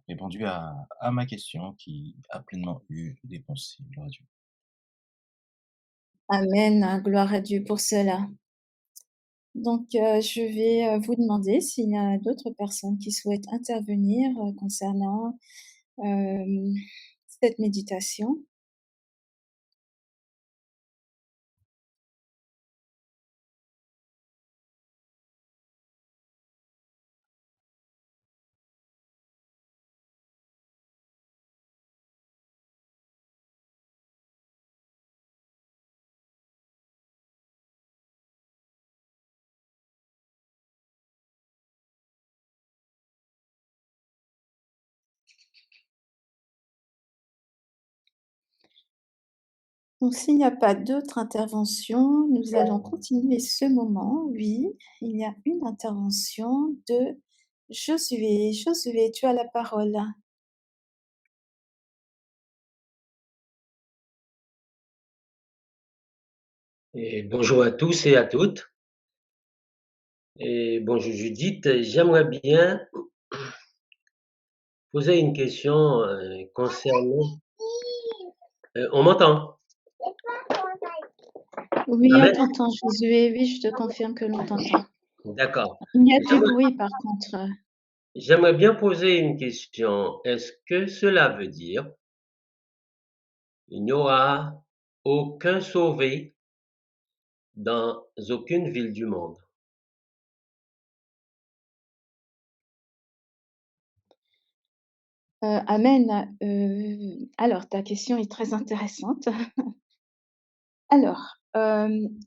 répondu à ma question qui a pleinement eu des réponses. Gloire à Dieu. Amen, gloire à Dieu pour cela. Donc, je vais vous demander s'il y a d'autres personnes qui souhaitent intervenir concernant cette méditation. Donc, s'il n'y a pas d'autres interventions, nous allons continuer ce moment. Oui, il y a une intervention de Josué. Josué, tu as la parole. Et bonjour à tous et à toutes. Et bonjour Judith. J'aimerais bien poser une question concernant. On m'entend? Oui, on Amen. t'entend, Josué. Oui, je te confirme que l'on t'entend. D'accord. Il y a du bruit, par contre. J'aimerais bien poser une question. Est-ce que cela veut dire qu'il n'y aura aucun sauvé dans aucune ville du monde? Amen. Alors, ta question est très intéressante. Alors,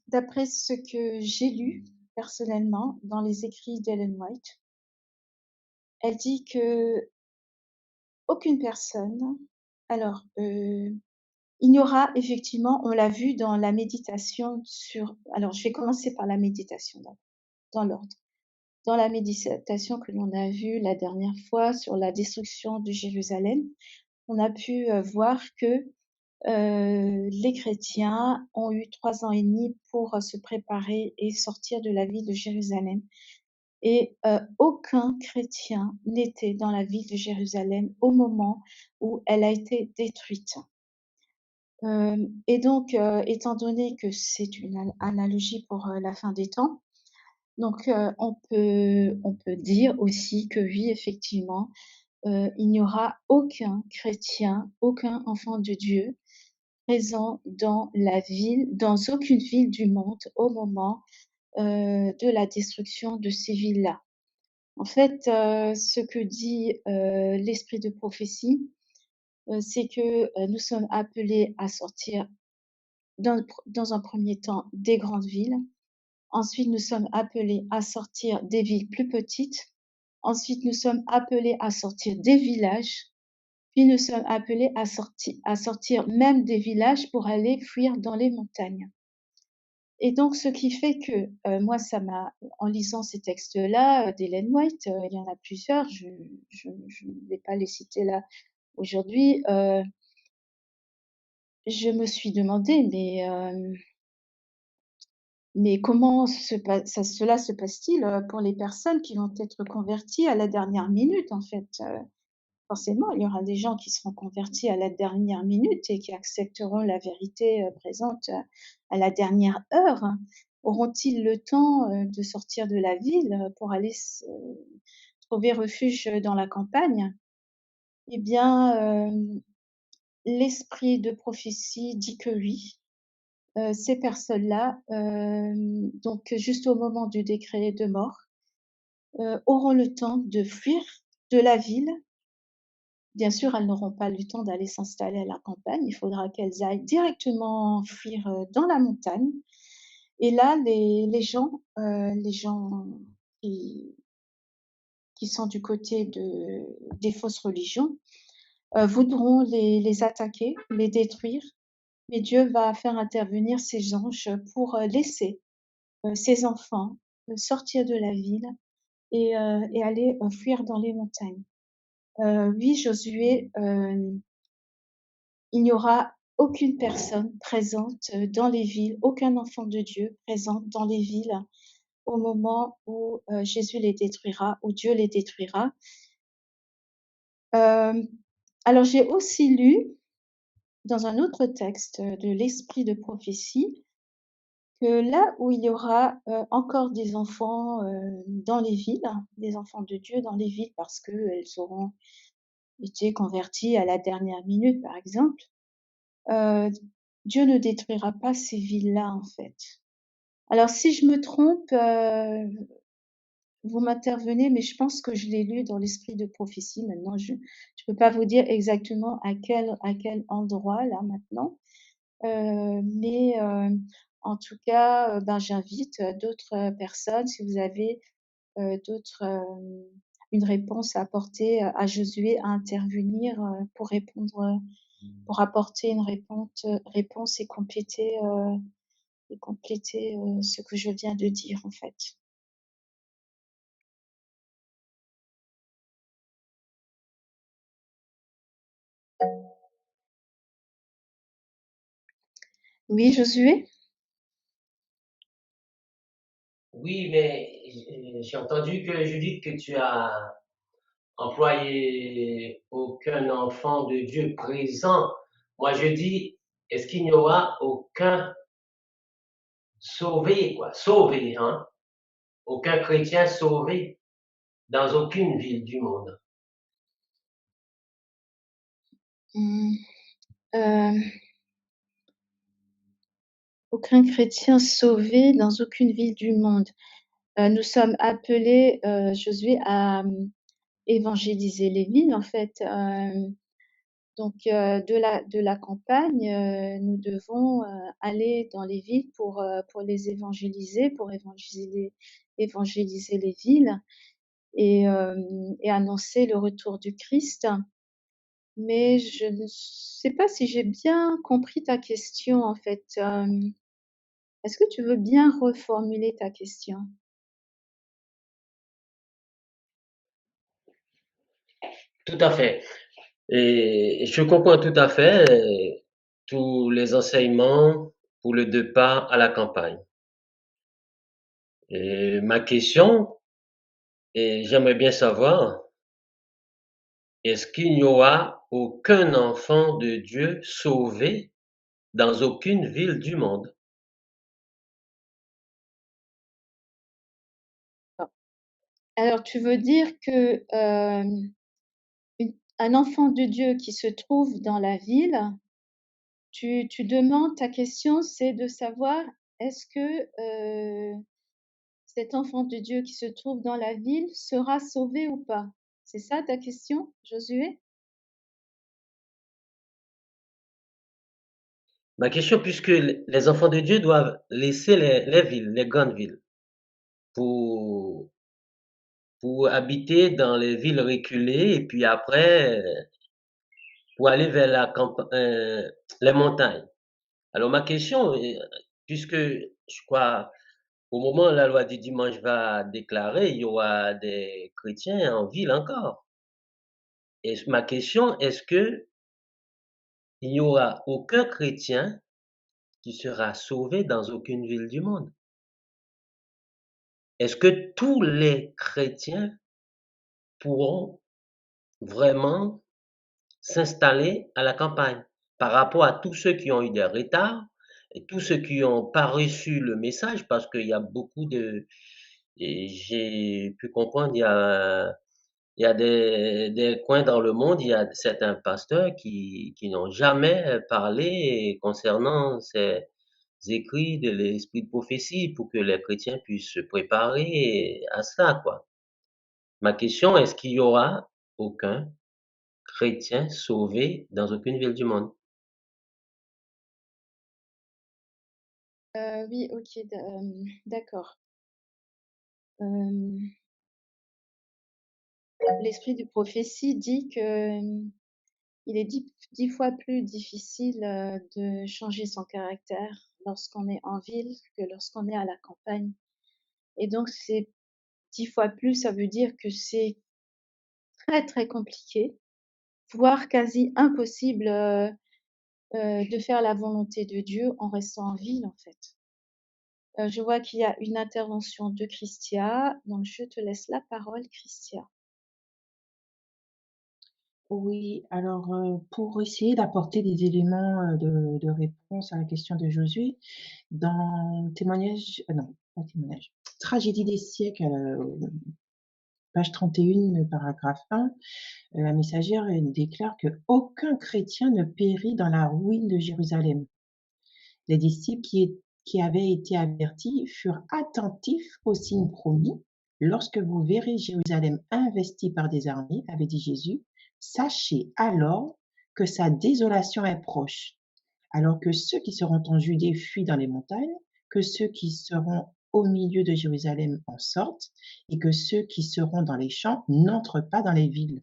d'après ce que j'ai lu personnellement dans les écrits d'Ellen White, elle dit que aucune personne. Alors, il y aura effectivement, on l'a vu dans la méditation sur. Alors, je vais commencer par la méditation dans l'ordre. Dans la méditation que l'on a vue la dernière fois sur la destruction de Jérusalem, on a pu voir que les chrétiens ont eu 3 ans et demi pour se préparer et sortir de la ville de Jérusalem. Et aucun chrétien n'était dans la ville de Jérusalem au moment où elle a été détruite. Et donc, étant donné que c'est une analogie pour la fin des temps, donc on peut dire aussi que oui, effectivement, il n'y aura aucun chrétien, aucun enfant de Dieu présent dans aucune ville du monde au moment de la destruction de ces villes-là. En fait, ce que dit l'esprit de prophétie, c'est que nous sommes appelés à sortir dans un premier temps des grandes villes. Ensuite, nous sommes appelés à sortir des villes plus petites. Ensuite, nous sommes appelés à sortir des villages. Puis nous sommes appelés à sortir même des villages pour aller fuir dans les montagnes. Et donc, ce qui fait que moi, en lisant ces textes-là d'Ellen White, il y en a plusieurs, je ne vais pas les citer là aujourd'hui, je me suis demandé, mais comment cela se passe-t-il pour les personnes qui vont être converties à la dernière minute, en fait forcément, il y aura des gens qui seront convertis à la dernière minute et qui accepteront la vérité présente à la dernière heure. Auront-ils le temps de sortir de la ville pour aller trouver refuge dans la campagne? Eh bien, l'esprit de prophétie dit que oui. Ces personnes-là, donc juste au moment du décret de mort, auront le temps de fuir de la ville. Bien sûr, elles n'auront pas le temps d'aller s'installer à la campagne. Il faudra qu'elles aillent directement fuir dans la montagne. Et là, les gens qui sont du côté des fausses religions voudront les attaquer, les détruire. Mais Dieu va faire intervenir ses anges pour laisser ses enfants sortir de la ville et aller fuir dans les montagnes. Oui, Josué, il n'y aura aucune personne présente dans les villes, aucun enfant de Dieu présent dans les villes au moment où Jésus les détruira, où Dieu les détruira. Alors j'ai aussi lu dans un autre texte de l'esprit de prophétie que là où il y aura encore des enfants dans les villes, des enfants de Dieu dans les villes parce qu'elles auront été converties à la dernière minute, par exemple, Dieu ne détruira pas ces villes-là, en fait. Alors, si je me trompe, vous m'intervenez, mais je pense que je l'ai lu dans l'esprit de prophétie. Maintenant, je peux pas vous dire exactement à quel endroit, là, maintenant. Mais en tout cas, ben, j'invite d'autres personnes, si vous avez une réponse à apporter à Josué, à intervenir pour répondre, pour apporter une réponse et compléter ce que je viens de dire, en fait. Oui, Josué? Oui, mais j'ai entendu que Judith, que tu as employé aucun enfant de Dieu présent. Moi, je dis, est-ce qu'il n'y aura aucun sauvé, quoi, sauvé, hein? Aucun chrétien sauvé dans aucune ville du monde. Aucun chrétien sauvé dans aucune ville du monde. Nous sommes appelés, Josué, à évangéliser les villes, en fait. Donc, de la campagne, nous devons aller dans les villes pour les évangéliser, pour évangéliser les villes et annoncer le retour du Christ. Mais je ne sais pas si j'ai bien compris ta question, en fait. Est-ce que tu veux bien reformuler ta question? Tout à fait. Et je comprends tout à fait tous les enseignements pour le départ à la campagne. Et ma question, et j'aimerais bien savoir, est-ce qu'il n'y aura aucun enfant de Dieu sauvé dans aucune ville du monde? Alors, tu veux dire que un enfant de Dieu qui se trouve dans la ville, tu demandes, ta question, c'est de savoir est-ce que cet enfant de Dieu qui se trouve dans la ville sera sauvé ou pas? C'est ça ta question, Josué? Ma question, puisque les enfants de Dieu doivent laisser les villes, les grandes villes, pour, pour habiter dans les villes reculées et puis après, pour aller vers les montagnes. Alors ma question, puisque je crois au moment où la loi du dimanche va déclarer, il y aura des chrétiens en ville encore. Et ma question, est-ce que il n'y aura aucun chrétien qui sera sauvé dans aucune ville du monde? Est-ce que tous les chrétiens pourront vraiment s'installer à la campagne par rapport à tous ceux qui ont eu des retards et tous ceux qui n'ont pas reçu le message parce qu'il y a beaucoup de... Et j'ai pu comprendre, il y a des coins dans le monde, il y a certains pasteurs qui n'ont jamais parlé concernant ces écrits de l'esprit de prophétie pour que les chrétiens puissent se préparer à ça, quoi. Ma question, est-ce qu'il y aura aucun chrétien sauvé dans aucune ville du monde? Oui, OK, d'accord. Hem, l'esprit de prophétie dit que, il est 10 fois plus difficile, de changer son caractère lorsqu'on est en ville que lorsqu'on est à la campagne et donc c'est 10 fois plus, ça veut dire que c'est très, très compliqué, voire quasi impossible, de faire la volonté de Dieu en restant en ville, en fait. Je vois qu'il y a une intervention de Christia, donc je te laisse la parole, Christia. Oui, alors, pour essayer d'apporter des éléments, de réponse à la question de Josué, dans Témoignage, non, pas Témoignage, Tragédie des siècles, page 31, paragraphe 1, la messagère, elle déclare qu'aucun chrétien ne périt dans la ruine de Jérusalem. Les disciples qui avaient été avertis furent attentifs aux signes promis. Lorsque vous verrez Jérusalem investie par des armées, avait dit Jésus, sachez alors que sa désolation est proche. Alors que ceux qui seront en Judée fuient dans les montagnes, que ceux qui seront au milieu de Jérusalem en sortent, et que ceux qui seront dans les champs n'entrent pas dans les villes.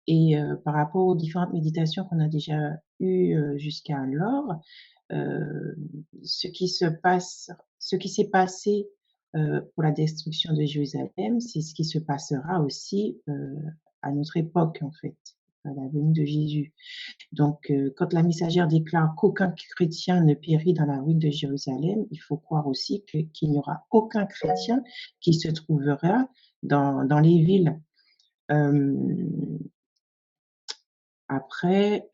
Et par rapport aux différentes méditations qu'on a déjà eues jusqu'alors, ce qui s'est passé pour la destruction de Jérusalem, c'est ce qui se passera aussi à notre époque, en fait, à la venue de Jésus. Donc, quand la messagère déclare qu'aucun chrétien ne périt dans la ruine de Jérusalem, il faut croire aussi qu'il n'y aura aucun chrétien qui se trouvera dans les villes. Après,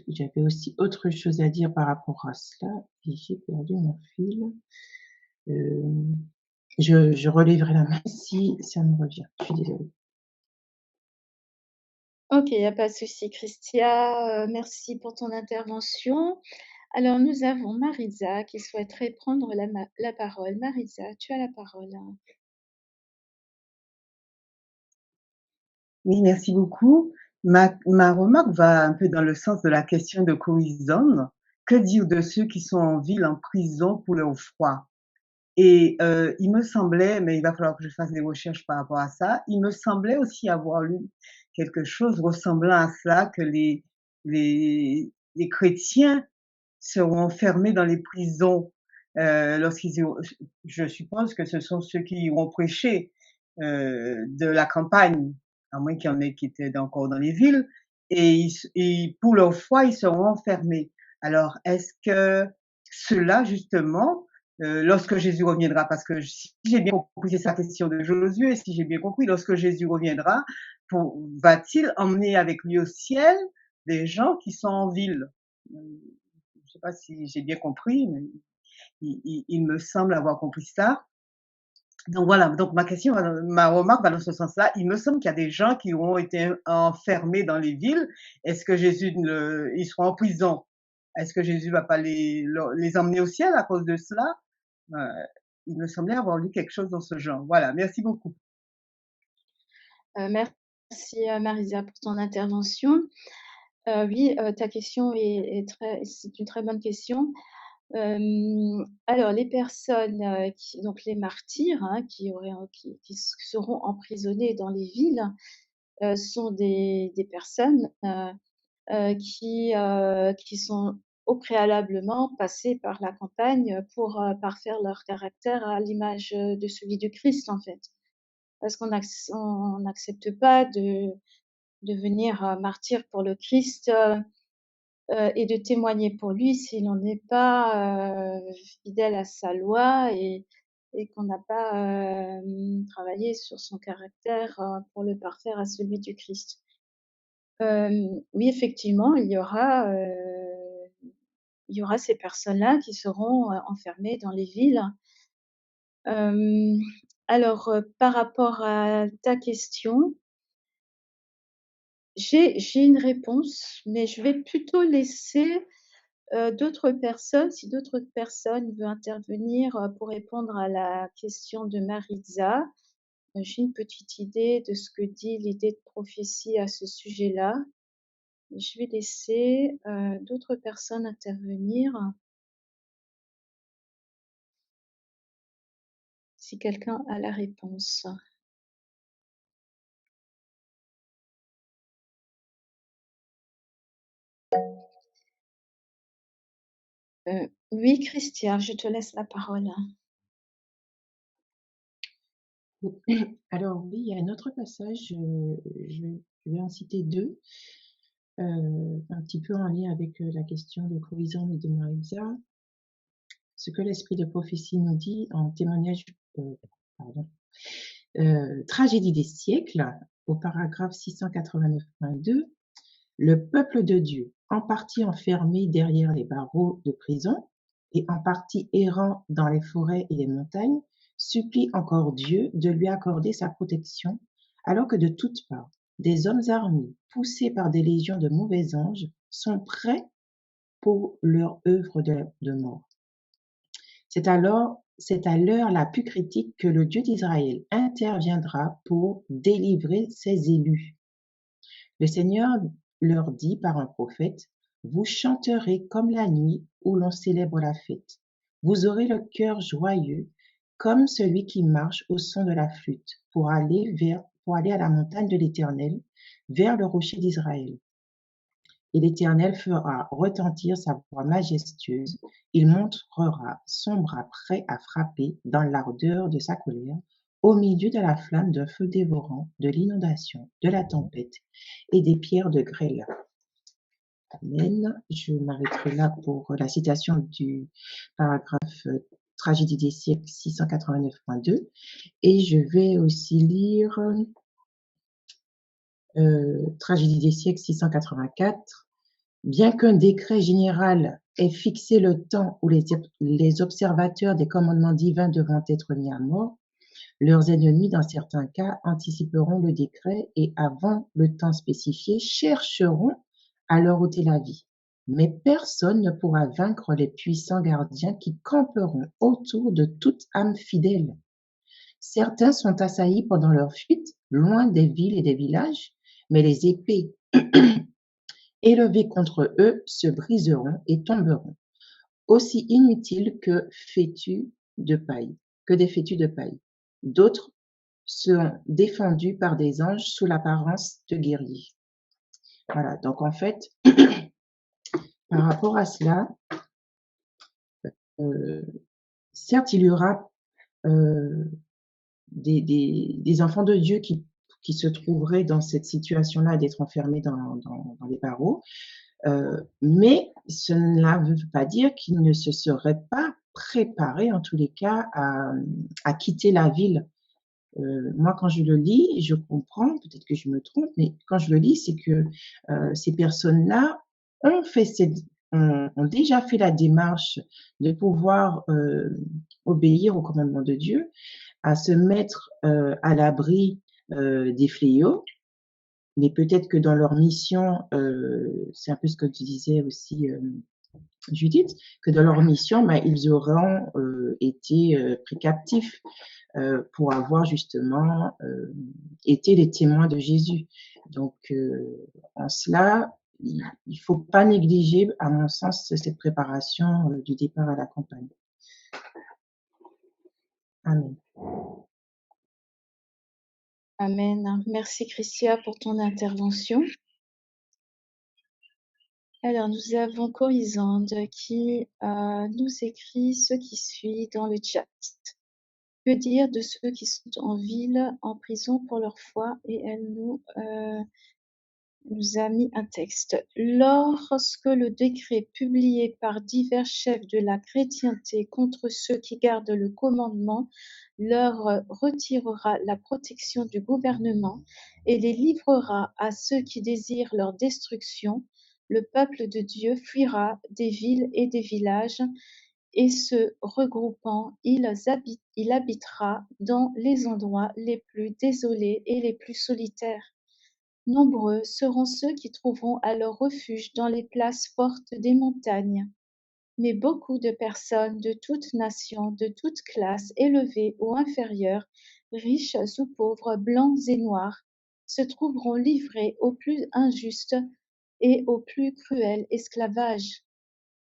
j'avais aussi autre chose à dire par rapport à cela et j'ai perdu mon fil. Je relèverai la main si ça me revient. Je suis désolée. OK, il y a pas de souci, Christia, merci pour ton intervention. Alors nous avons Marisa qui souhaiterait prendre la parole. Marisa, tu as la parole. Oui, merci beaucoup. Ma remarque va un peu dans le sens de la question de Corizon. Que dire de ceux qui sont en ville, en prison pour leur foi? Et il me semblait, mais il va falloir que je fasse des recherches par rapport à ça, il me semblait aussi avoir lu quelque chose ressemblant à cela, que les chrétiens seront enfermés dans les prisons, lorsqu'ils iront, je suppose que ce sont ceux qui iront prêcher, de la campagne, à moins qu'il y en ait qui étaient encore dans les villes, et pour leur foi, ils seront enfermés. Alors, est-ce que ceux-là, justement, lorsque Jésus reviendra, parce que si j'ai bien compris, c'est sa question de Josué, et si j'ai bien compris, lorsque Jésus reviendra, va-t-il emmener avec lui au ciel des gens qui sont en ville? Je ne sais pas si j'ai bien compris, mais il me semble avoir compris ça. Donc voilà, donc ma remarque va dans ce sens-là. Il me semble qu'il y a des gens qui ont été enfermés dans les villes. Est-ce que ils seront en prison? Est-ce que Jésus va pas les emmener au ciel à cause de cela? Heu, il me semblait avoir lu quelque chose dans ce genre. Voilà, merci beaucoup. Merci, Marisa pour ton intervention. Oui, ta question c'est une très bonne question. Alors les personnes, donc les martyrs, hein, qui seront emprisonnés dans les villes, sont des personnes, qui sont au préalablement passées par la campagne pour, parfaire leur caractère à l'image, de celui du Christ, en fait. Parce on n'accepte pas de devenir, martyr pour le Christ, et de témoigner pour lui si l'on n'est pas, fidèle à sa loi et qu'on n'a pas travaillé sur son caractère pour le parfaire à celui du Christ. Oui, effectivement, il y aura ces personnes-là qui seront enfermées dans les villes. Alors, par rapport à ta question, j'ai une réponse, mais je vais plutôt laisser d'autres personnes, si d'autres personnes veulent intervenir pour répondre à la question de Maritza. J'ai une petite idée de ce que dit l'idée de prophétie à ce sujet-là. Je vais laisser d'autres personnes intervenir. Si quelqu'un a la réponse. Oui, Christian, je te laisse la parole. Alors oui, il y a un autre passage, je vais en citer 2, un petit peu en lien avec, la question de Cloison et de Maritza. Ce que l'esprit de prophétie nous dit en témoignage, pardon, Tragédie des siècles, au paragraphe 689.2, le peuple de Dieu, en partie enfermé derrière les barreaux de prison et en partie errant dans les forêts et les montagnes, supplie encore Dieu de lui accorder sa protection, alors que de toutes parts, des hommes armés, poussés par des légions de mauvais anges, sont prêts pour leur œuvre de mort. C'est à l'heure la plus critique que le Dieu d'Israël interviendra pour délivrer ses élus. Le Seigneur leur dit par un prophète, vous chanterez comme la nuit où l'on célèbre la fête. Vous aurez le cœur joyeux comme celui qui marche au son de la flûte pour aller à la montagne de l'Éternel, vers le rocher d'Israël. Et l'Éternel fera retentir sa voix majestueuse, il montrera son bras prêt à frapper dans l'ardeur de sa colère, au milieu de la flamme d'un feu dévorant, de l'inondation, de la tempête et des pierres de grêle. Amen. Je m'arrêterai là pour la citation du paragraphe Tragédie des siècles 689.2 et je vais aussi lire Tragédie des siècles 684. Bien qu'un décret général ait fixé le temps où les observateurs des commandements divins devront être mis à mort, leurs ennemis, dans certains cas, anticiperont le décret et, avant le temps spécifié, chercheront à leur ôter la vie. Mais personne ne pourra vaincre les puissants gardiens qui camperont autour de toute âme fidèle. Certains sont assaillis pendant leur fuite, loin des villes et des villages, mais les épées élevées contre eux se briseront et tomberont, aussi inutiles que des fétus de paille. D'autres seront défendus par des anges sous l'apparence de guerriers. Voilà, donc en fait, par rapport à cela, certes, il y aura des enfants de Dieu qui se trouveraient dans cette situation-là d'être enfermés dans les barreaux, mais cela ne veut pas dire qu'ils ne se seraient pas préparés, en tous les cas, à quitter la ville. Moi, quand je le lis, je comprends, peut-être que je me trompe, mais quand je le lis, c'est que ces personnes-là ont déjà fait la démarche de pouvoir obéir au commandement de Dieu, à se mettre à l'abri des fléaux, mais peut-être que dans leur mission, c'est un peu ce que tu disais aussi, Judith, que dans leur mission, ils auront été pris captifs pour avoir justement été les témoins de Jésus. Donc, en cela, il ne faut pas négliger, à mon sens, cette préparation du départ à la campagne. Amen. Amen. Merci, Christia, pour ton intervention. Alors, nous avons Corisande qui nous écrit ce qui suit dans le chat. Que dire de ceux qui sont en ville, en prison pour leur foi, et elle nous Elle nous a mis un texte. Lorsque le décret publié par divers chefs de la chrétienté contre ceux qui gardent le commandement leur retirera la protection du gouvernement et les livrera à ceux qui désirent leur destruction, le peuple de Dieu fuira des villes et des villages et se regroupant, il habitera dans les endroits les plus désolés et les plus solitaires. Nombreux seront ceux qui trouveront alors refuge dans les places fortes des montagnes. Mais beaucoup de personnes de toutes nations, de toutes classes, élevées ou inférieures, riches ou pauvres, blancs et noirs, se trouveront livrés au plus injuste et au plus cruel esclavage.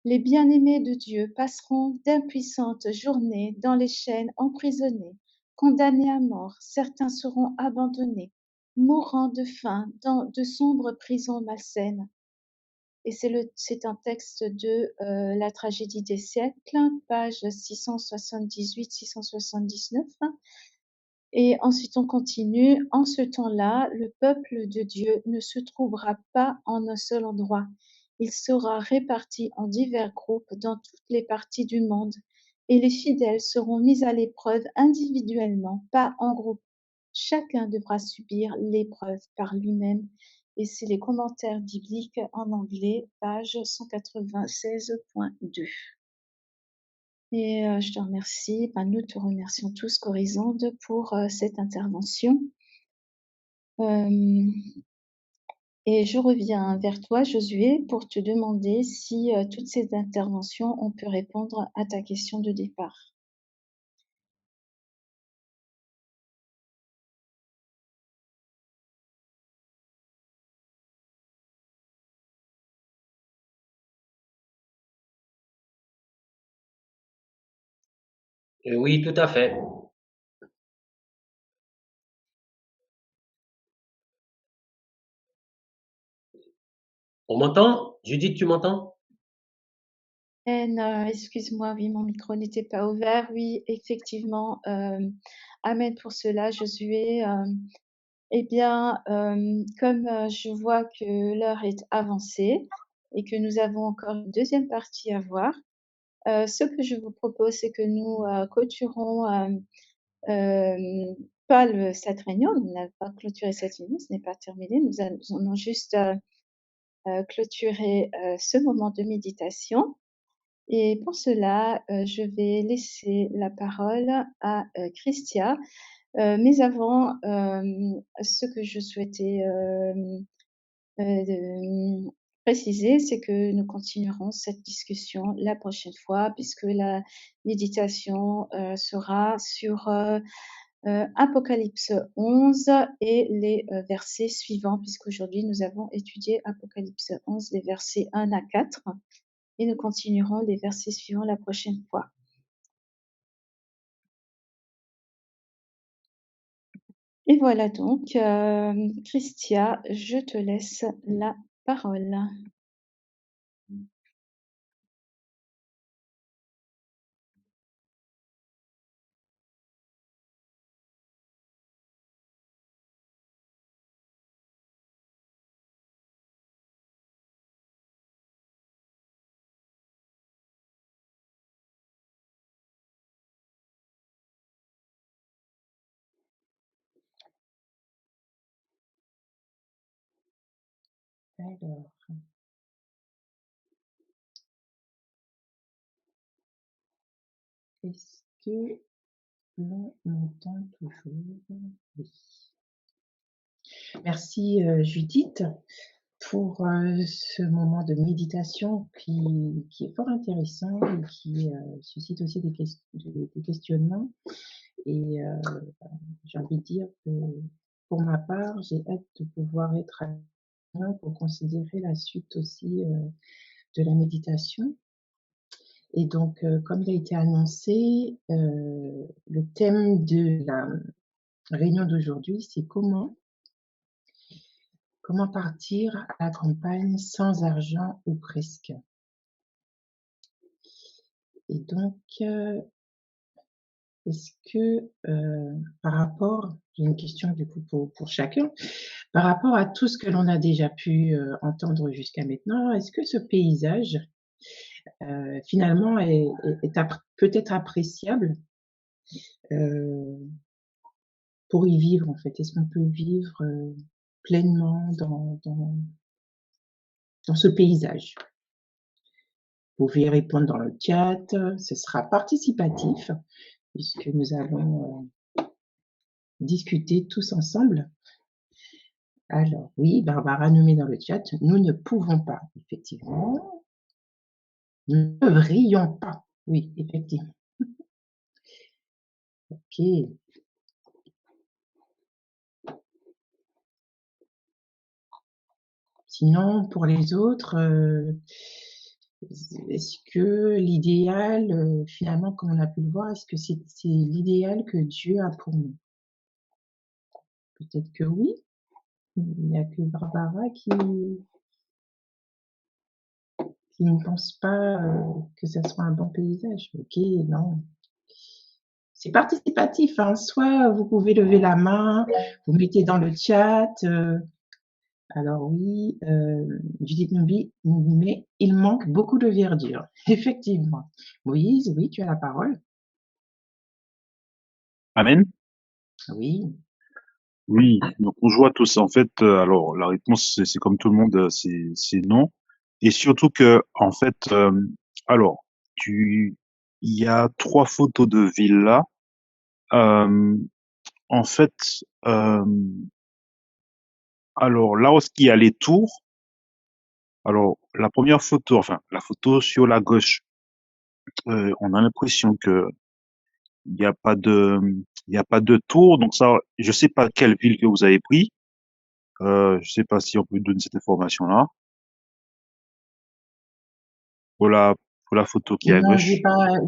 Les bien-aimés de Dieu passeront d'impuissantes journées dans les chaînes, emprisonnés, condamnés à mort. Certains seront abandonnés, mourant de faim dans de sombres prisons malsaines. Et c'est un texte de La tragédie des siècles, page 678-679. Et ensuite on continue. En ce temps-là, le peuple de Dieu ne se trouvera pas en un seul endroit. Il sera réparti en divers groupes dans toutes les parties du monde, et les fidèles seront mis à l'épreuve individuellement, pas en groupe. Chacun devra subir l'épreuve par lui-même. Et c'est les commentaires bibliques en anglais, page 196.2. Et je te remercie, nous te remercions tous, Corisande, pour cette intervention. Et je reviens vers toi, Josué, pour te demander si toutes ces interventions ont pu répondre à ta question de départ. Oui, tout à fait. On m'entend? Judith, tu m'entends? Excuse-moi, oui, mon micro n'était pas ouvert. Oui, effectivement. Amen pour cela, Josué. Eh bien, comme je vois que l'heure est avancée et que nous avons encore une deuxième partie à voir, ce que je vous propose, c'est que nous clôturons pas cette réunion. Nous n'avons pas clôturé cette réunion, ce n'est pas terminé. Nous allons juste clôturer ce moment de méditation. Et pour cela, je vais laisser la parole à Christia. Mais avant, ce que je souhaitais préciser, c'est que nous continuerons cette discussion la prochaine fois, puisque la méditation sera sur Apocalypse 11 et les versets suivants, puisqu'aujourd'hui nous avons étudié Apocalypse 11, les versets 1 à 4, et nous continuerons les versets suivants la prochaine fois. Et voilà donc, Christia, je te laisse la parole. Alors, est-ce que l'on m'entend toujours? Oui. Merci Judith pour ce moment de méditation qui est fort intéressant et qui suscite aussi des questionnements. Et j'ai envie de dire que pour ma part, j'ai hâte de pouvoir être à l'un pour considérer la suite aussi de la méditation. Et donc, comme il a été annoncé, le thème de la réunion d'aujourd'hui, c'est comment partir à la campagne sans argent ou presque. Et donc, est-ce que par rapport, j'ai une question du coup pour chacun, Par rapport à tout ce que l'on a déjà pu, entendre jusqu'à maintenant, est-ce que ce paysage, finalement est peut-être appréciable, heu, pour y vivre, en fait? Est-ce qu'on peut vivre, pleinement dans ce paysage? Vous pouvez répondre dans le chat, ce sera participatif puisque nous allons, discuter tous ensemble. Alors oui, Barbara nous met dans le chat: «Nous ne pouvons pas», effectivement. Nous ne devrions pas. Oui, effectivement. OK. Sinon, pour les autres, est-ce que l'idéal, finalement, comme on a pu le voir, est-ce que c'est l'idéal que Dieu a pour nous? Peut-être que oui. Il n'y a que Barbara qui ne pense pas, que ça soit un bon paysage. OK, non. C'est participatif, hein. Soit vous pouvez lever la main, vous mettez dans le chat, alors oui, Judith nous dit: «Mais il manque beaucoup de verdure». Effectivement. Moïse, oui, tu as la parole. Amen. Oui. Oui, donc on joue à tous. En fait, alors la réponse, c'est comme tout le monde, c'est non. Et surtout que, en fait, alors, il y a 3 photos de villas. En fait, euh, alors là où il y a les tours, alors la première photo, enfin la photo sur la gauche, on a l'impression que il n'y a pas de, il y a pas de tour. Donc ça, je sais pas quelle ville que vous avez pris. Je sais pas si on peut donner cette information-là pour la photo qui est à Non, gauche.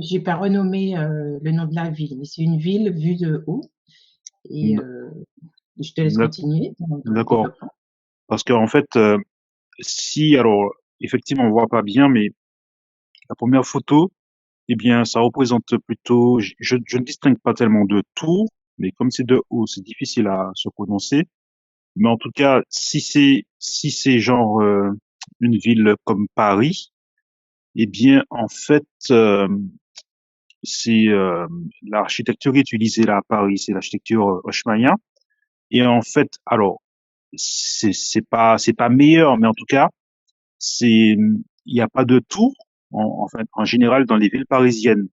j'ai pas renommé, le nom de la ville, mais c'est une ville vue de haut et D- je te laisse continuer dans le D'accord. développement. Parce qu'en fait, si, alors, effectivement, on voit pas bien, mais la première photo, eh bien, ça représente plutôt, je ne distingue pas tellement de tours, mais comme c'est de haut, c'est difficile à se prononcer. Mais en tout cas, si c'est genre une ville comme Paris, eh bien, en fait, c'est l'architecture utilisée là à Paris, c'est l'architecture haussmannien. Et en fait, alors, c'est pas meilleur, mais en tout cas, il y a pas de tours. En général, dans les villes parisiennes,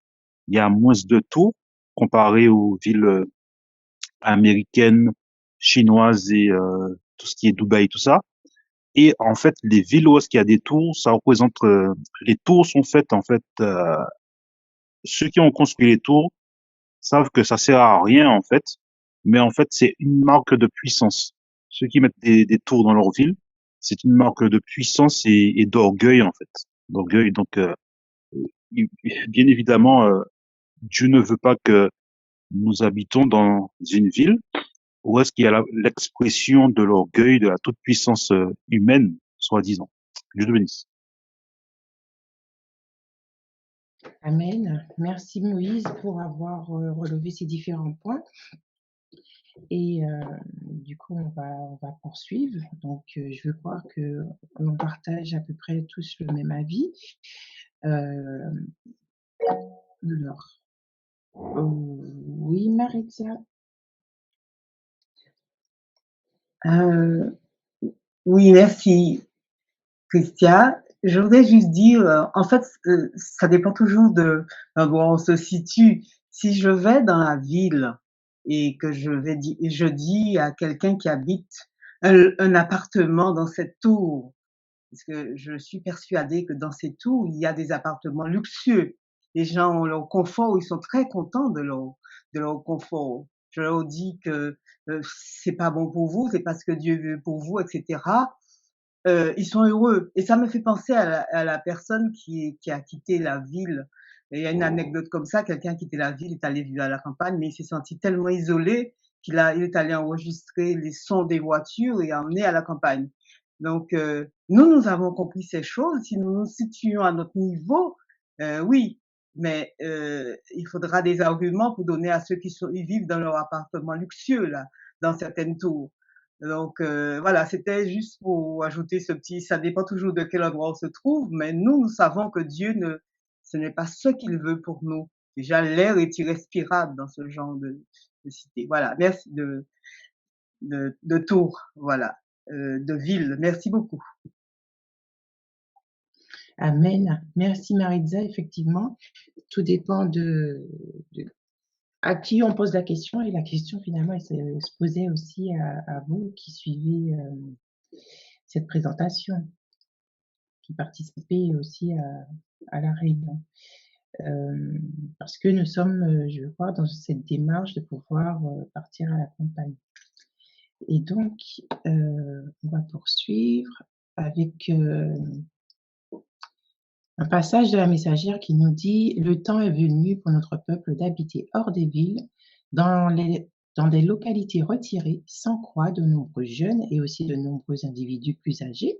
il y a moins de tours comparé aux villes américaines, chinoises et tout ce qui est Dubaï, tout ça. Et en fait, les villes où il y a des tours, ça représente, les tours sont faites en fait, ceux qui ont construit les tours savent que ça sert à rien en fait, mais en fait c'est une marque de puissance. Ceux qui mettent des tours dans leur ville, c'est une marque de puissance et d'orgueil en fait, d'orgueil. Donc bien évidemment, Dieu ne veut pas que nous habitons dans une ville où est-ce qu'il y a l'expression de l'orgueil, de la toute puissance humaine, soi-disant. Dieu te bénisse. Amen. Merci Moïse pour avoir, relevé ces différents points et du coup on va poursuivre. Donc je veux croire qu'on partage à peu près tous le même avis. Alors, oui Maritza? Euh, oui, merci, Christian. Je voudrais juste dire, en fait, ça dépend toujours de l'endroit où on se situe. Si je vais dans la ville et que je dis à quelqu'un qui habite un appartement dans cette tour, parce que je suis persuadée que dans ces tours, il y a des appartements luxueux. Les gens ont leur confort, ils sont très contents de leur confort. Je leur dis que c'est pas bon pour vous, c'est pas ce que Dieu veut pour vous, etc. Ils sont heureux. Et ça me fait penser à la personne qui a quitté la ville. Et il y a une anecdote comme ça, quelqu'un a quitté la ville, est allé vivre à la campagne, mais il s'est senti tellement isolé il est allé enregistrer les sons des voitures et emmener à la campagne. Donc, nous avons compris ces choses. Si nous nous situons à notre niveau, oui, mais il faudra des arguments pour donner à ceux ils vivent dans leur appartement luxueux, là, dans certaines tours. Donc voilà, c'était juste pour ajouter ce petit ça dépend toujours de quel endroit on se trouve, mais nous savons que Dieu ne ce n'est pas ce qu'il veut pour nous. Déjà, l'air est irrespirable dans ce genre de cité. Voilà, merci de Tours, voilà, de ville. Merci beaucoup. Amen. Merci Maritza, effectivement, tout dépend de à qui on pose la question, et la question finalement elle se posait aussi à vous qui suivez cette présentation, qui participez aussi à la réunion. Parce que nous sommes, je crois, dans cette démarche de pouvoir partir à la campagne. Et donc, on va poursuivre avec un passage de la Messagère qui nous dit: «Le temps est venu pour notre peuple d'habiter hors des villes, dans des localités retirées, sans croix, de nombreux jeunes et aussi de nombreux individus plus âgés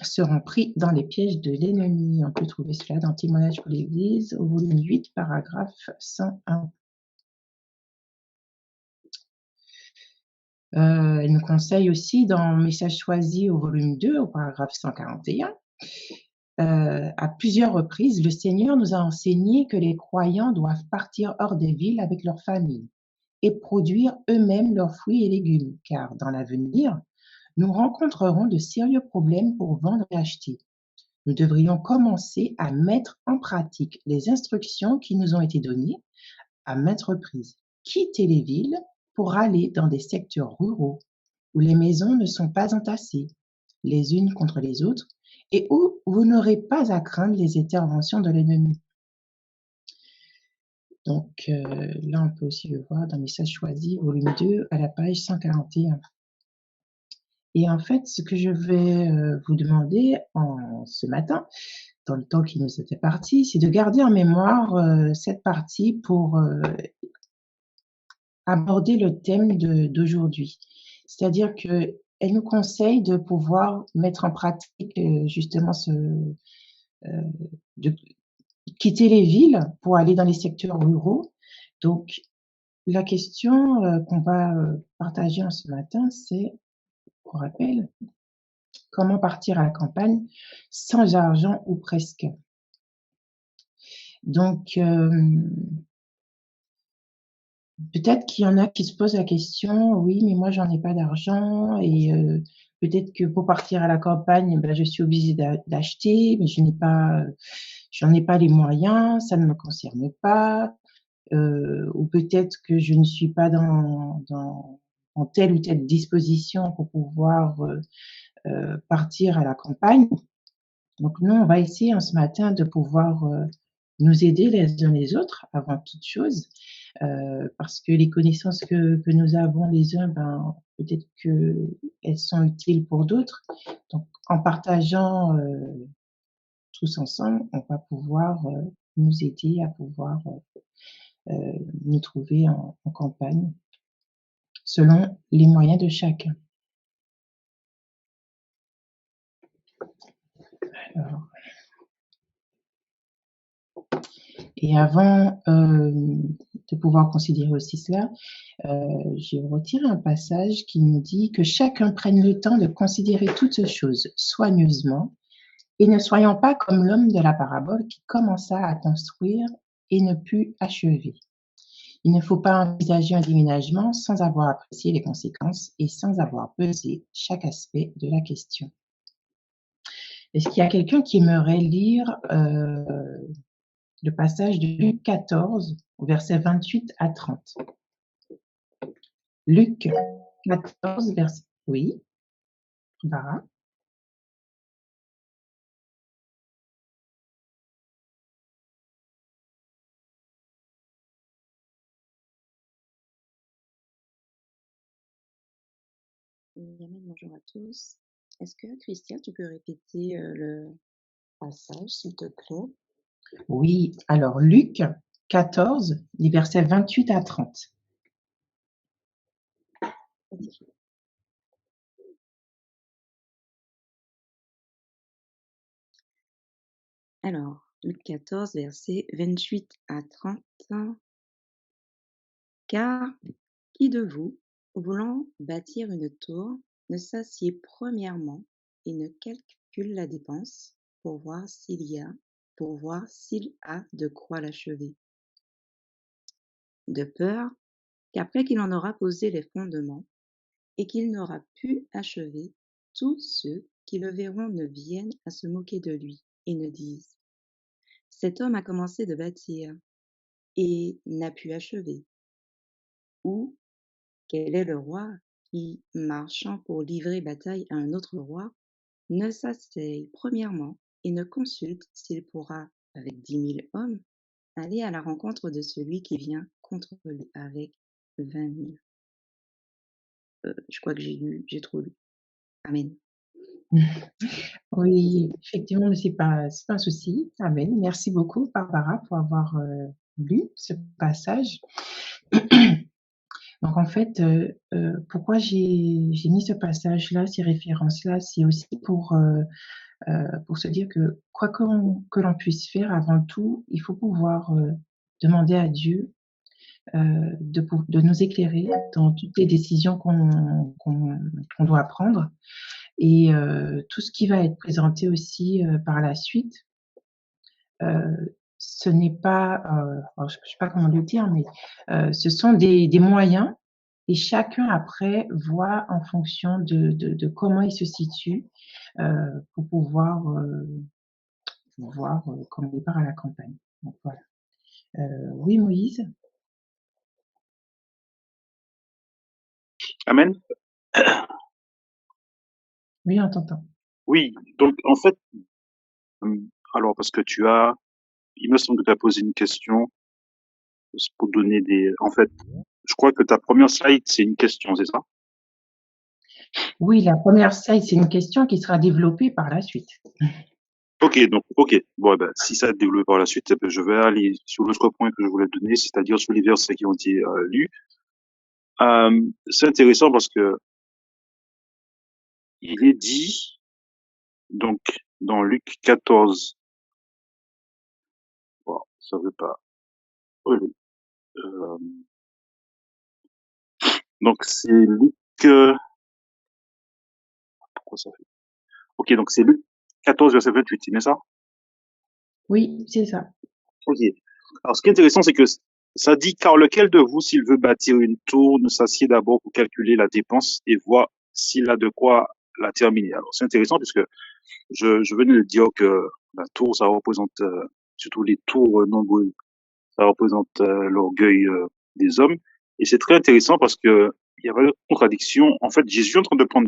seront pris dans les pièges de l'ennemi.» On peut trouver cela dans Témoignages pour l'Église, au volume 8, paragraphe 101. Elle nous conseille aussi dans Messages choisis au volume 2, au paragraphe 141, à plusieurs reprises, le Seigneur nous a enseigné que les croyants doivent partir hors des villes avec leurs familles et produire eux-mêmes leurs fruits et légumes, car dans l'avenir, nous rencontrerons de sérieux problèmes pour vendre et acheter. Nous devrions commencer à mettre en pratique les instructions qui nous ont été données à maintes reprises. Quitter les villes pour aller dans des secteurs ruraux où les maisons ne sont pas entassées les unes contre les autres et où vous n'aurez pas à craindre les interventions de l'ennemi. Donc là, on peut aussi le voir dans Messages choisis, volume 2, à la page 141. Et en fait, ce que je vais vous demander ce matin, dans le temps qui nous était parti, c'est de garder en mémoire cette partie pour aborder le thème d'aujourd'hui. C'est-à-dire qu'elle nous conseille de pouvoir mettre en pratique justement de quitter les villes pour aller dans les secteurs ruraux. Donc, la question qu'on va partager en ce matin, c'est, pour rappel, comment partir à la campagne sans argent ou presque. Donc, peut-être qu'il y en a qui se posent la question, oui, mais moi j'en ai pas d'argent et peut-être que pour partir à la campagne, ben, je suis obligée d'acheter, mais j'en ai pas les moyens, ça ne me concerne pas, ou peut-être que je ne suis pas dans telle ou telle disposition pour pouvoir partir à la campagne. Donc nous, on va essayer ce matin de pouvoir nous aider les uns les autres avant toute chose, parce que les connaissances que nous avons les uns, ben, peut-être qu'elles sont utiles pour d'autres. Donc en partageant tous ensemble, on va pouvoir nous aider à pouvoir nous trouver en campagne selon les moyens de chacun. Alors, et avant de pouvoir considérer aussi cela, je vais retirer un passage qui nous dit que chacun prenne le temps de considérer toutes choses soigneusement et ne soyons pas comme l'homme de la parabole qui commença à construire et ne put achever. Il ne faut pas envisager un déménagement sans avoir apprécié les conséquences et sans avoir pesé chaque aspect de la question. Est-ce qu'il y a quelqu'un qui aimerait lire le passage de Luc 14, versets 28 à 30? Luc 14, verset... Oui, Barbara. Yamel, bonjour à tous. Est-ce que, Christian, tu peux répéter le passage, s'il te plaît? Oui, alors Luc 14, les versets 28 à 30. Alors, Luc 14, versets 28 à 30. Car Qui de vous, voulant bâtir une tour, ne s'assied premièrement et ne calcule la dépense pour voir s'il a de quoi l'achever, de peur qu'après qu'il en aura posé les fondements et qu'il n'aura pu achever, tous ceux qui le verront ne viennent à se moquer de lui et ne disent: cet homme a commencé de bâtir et n'a pu achever. Ou quel est le roi qui, marchant pour livrer bataille à un autre roi, ne s'asseye premièrement et ne consulte s'il pourra, avec 10 000 hommes, aller à la rencontre de celui qui vient contre lui avec 20 000. Je crois que j'ai trop lu. Amen. Oui, effectivement, mais c'est pas un souci. Amen. Merci beaucoup, Barbara, pour avoir lu ce passage. Donc, en fait, pourquoi j'ai mis ce passage-là, ces références-là, c'est aussi pour se dire que quoi que l'on puisse faire, avant tout, il faut pouvoir demander à Dieu de nous éclairer dans toutes les décisions qu'on doit prendre. Et tout ce qui va être présenté aussi par la suite, ce n'est pas, alors je ne sais pas comment le dire, mais ce sont des moyens, et chacun après voit en fonction de comment il se situe pour pouvoir voir comment il part à la campagne. Donc voilà. Oui, Moïse? Amen. Oui, on t'entend. Oui, donc en fait, alors parce que il me semble que tu as posé une question c'est pour donner en fait, je crois que ta première slide, c'est une question, c'est ça? Oui, la première slide, c'est une question qui sera développée par la suite. Ok, bon, eh ben, si ça se développe par la suite, eh ben, je vais aller sur l'autre point que je voulais donner, c'est-à-dire sur les versets qui ont été lus. C'est intéressant parce que il est dit, donc, dans Luc 14, bon, ça veut pas, oui, donc c'est Luc, pourquoi ça fait? Ok, donc c'est Luc 14, verset 28, c'est bien ça? Oui, c'est ça. Ok. Alors, ce qui est intéressant, c'est que ça dit, car lequel de vous, s'il veut bâtir une tour, ne s'assied d'abord pour calculer la dépense et voir s'il a de quoi la terminer. Alors, c'est intéressant puisque je venais de dire que la tour, ça représente, surtout les tours nombreuses, ça représente l'orgueil des hommes. Et c'est très intéressant parce que il y avait une contradiction. En fait, Jésus est en train de prendre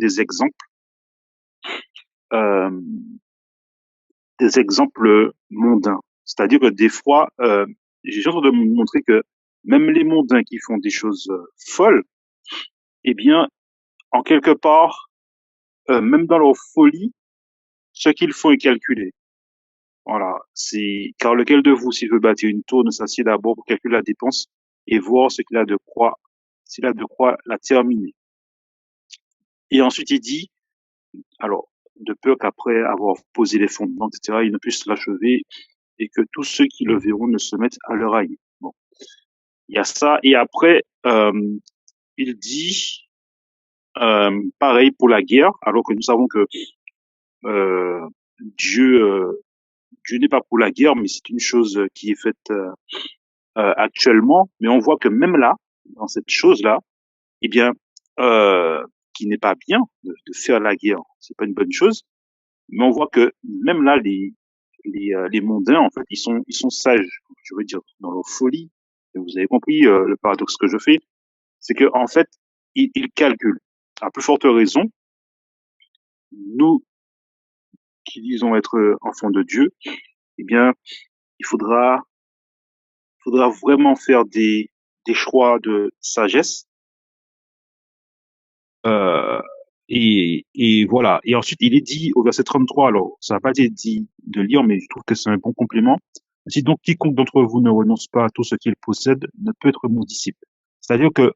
euh, des exemples mondains. C'est-à-dire que des fois, Jésus est en train de montrer que même les mondains qui font des choses folles, eh bien, en quelque part, même dans leur folie, ce qu'ils font est calculé. Voilà. Car lequel de vous, s'il veut bâtir une tour, ne s'assied d'abord pour calculer la dépense et voir ce qu'il a de quoi, s'il a de quoi la terminer. Et ensuite, il dit, alors, de peur qu'après avoir posé les fondements, etc., il ne puisse l'achever et que tous ceux qui le verront ne se mettent à leur aïe. Bon. Il y a ça. Et après, il dit, pareil pour la guerre, alors que nous savons que Dieu n'est pas pour la guerre, mais c'est une chose qui est faite actuellement. Mais on voit que même là, dans cette chose-là, eh bien, qui n'est pas bien de faire la guerre, c'est pas une bonne chose. Mais on voit que même là, les mondains, en fait, ils sont sages, je veux dire, dans leur folie. Et vous avez compris le paradoxe que je fais, c'est que en fait, ils calculent. À plus forte raison, nous qui disons être enfants de Dieu, eh bien, il faudra vraiment faire des choix de sagesse. Et voilà. Et ensuite, il est dit au verset 33, alors ça n'a pas été dit de lire, mais je trouve que c'est un bon complément. Si donc quiconque d'entre vous ne renonce pas à tout ce qu'il possède ne peut être mon disciple. C'est-à-dire que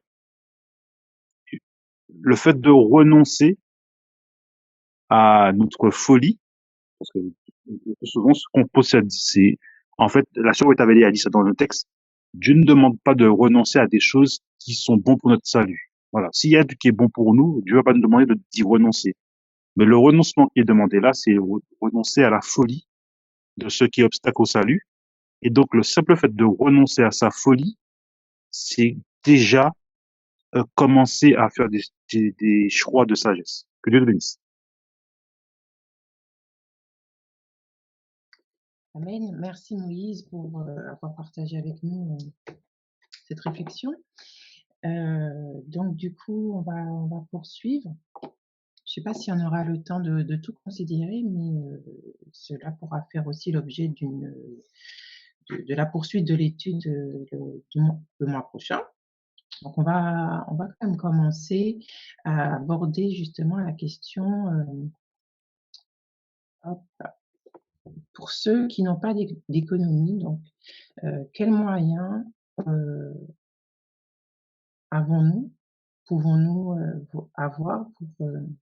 le fait de renoncer à notre folie, parce que souvent ce qu'on possède, c'est en fait la sœur Wetaveli a dit ça dans le texte. Dieu ne demande pas de renoncer à des choses qui sont bons pour notre salut. Voilà. S'il y a du qui est bon pour nous, Dieu va pas nous demander d'y renoncer. Mais le renoncement qui est demandé là, c'est renoncer à la folie de ce qui est obstacle au salut. Et donc, le simple fait de renoncer à sa folie, c'est déjà commencer à faire des choix de sagesse. Que Dieu te bénisse. Amen. Merci Moïse pour avoir partagé avec nous cette réflexion. Donc du coup, on va poursuivre. Je sais pas si on aura le temps de tout considérer, mais cela pourra faire aussi l'objet de la poursuite de l'étude le mois prochain. Donc on va quand même commencer à aborder justement la question pour ceux qui n'ont pas d'économie. Donc quels moyens pouvons-nous avoir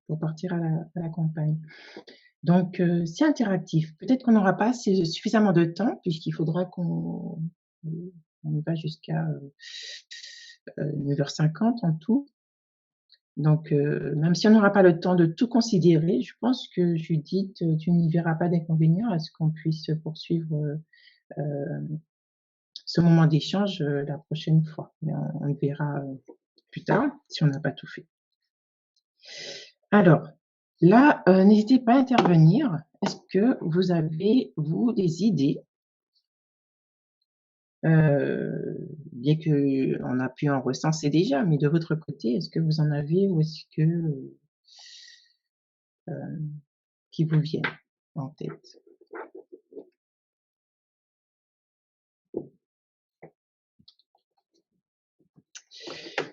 pour partir à la campagne? Donc, c'est interactif. Peut-être qu'on n'aura pas suffisamment de temps, puisqu'il faudra qu'on y va jusqu'à 9h50 en tout. Donc, même si on n'aura pas le temps de tout considérer, je pense que Judith, tu n'y verras pas d'inconvénient à ce qu'on puisse poursuivre ce moment d'échange la prochaine fois. Mais on le verra plus tard si on n'a pas tout fait. Alors, là, n'hésitez pas à intervenir. Est-ce que vous avez, vous, des idées bien qu'on a pu en recenser déjà, mais de votre côté, est-ce que vous en avez ou est-ce que qui vous viennent en tête?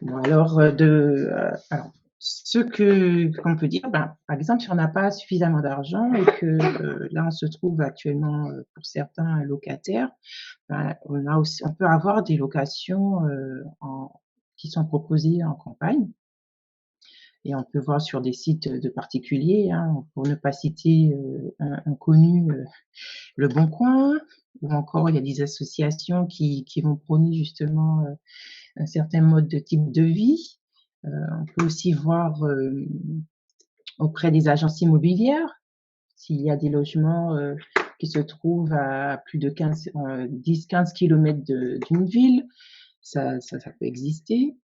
Bon, alors, alors, ce qu'on peut dire, par exemple, si on n'a pas suffisamment d'argent et que là, on se trouve actuellement, pour certains locataires, on peut avoir des locations qui sont proposées en campagne. Et on peut voir sur des sites de particuliers, hein, pour ne pas citer un connu, Le Bon Coin, ou encore il y a des associations qui vont prôner justement un certain mode de type de vie. On peut aussi voir auprès des agences immobilières s'il y a des logements qui se trouvent à plus de 10-15 kilomètres d'une ville, ça peut exister.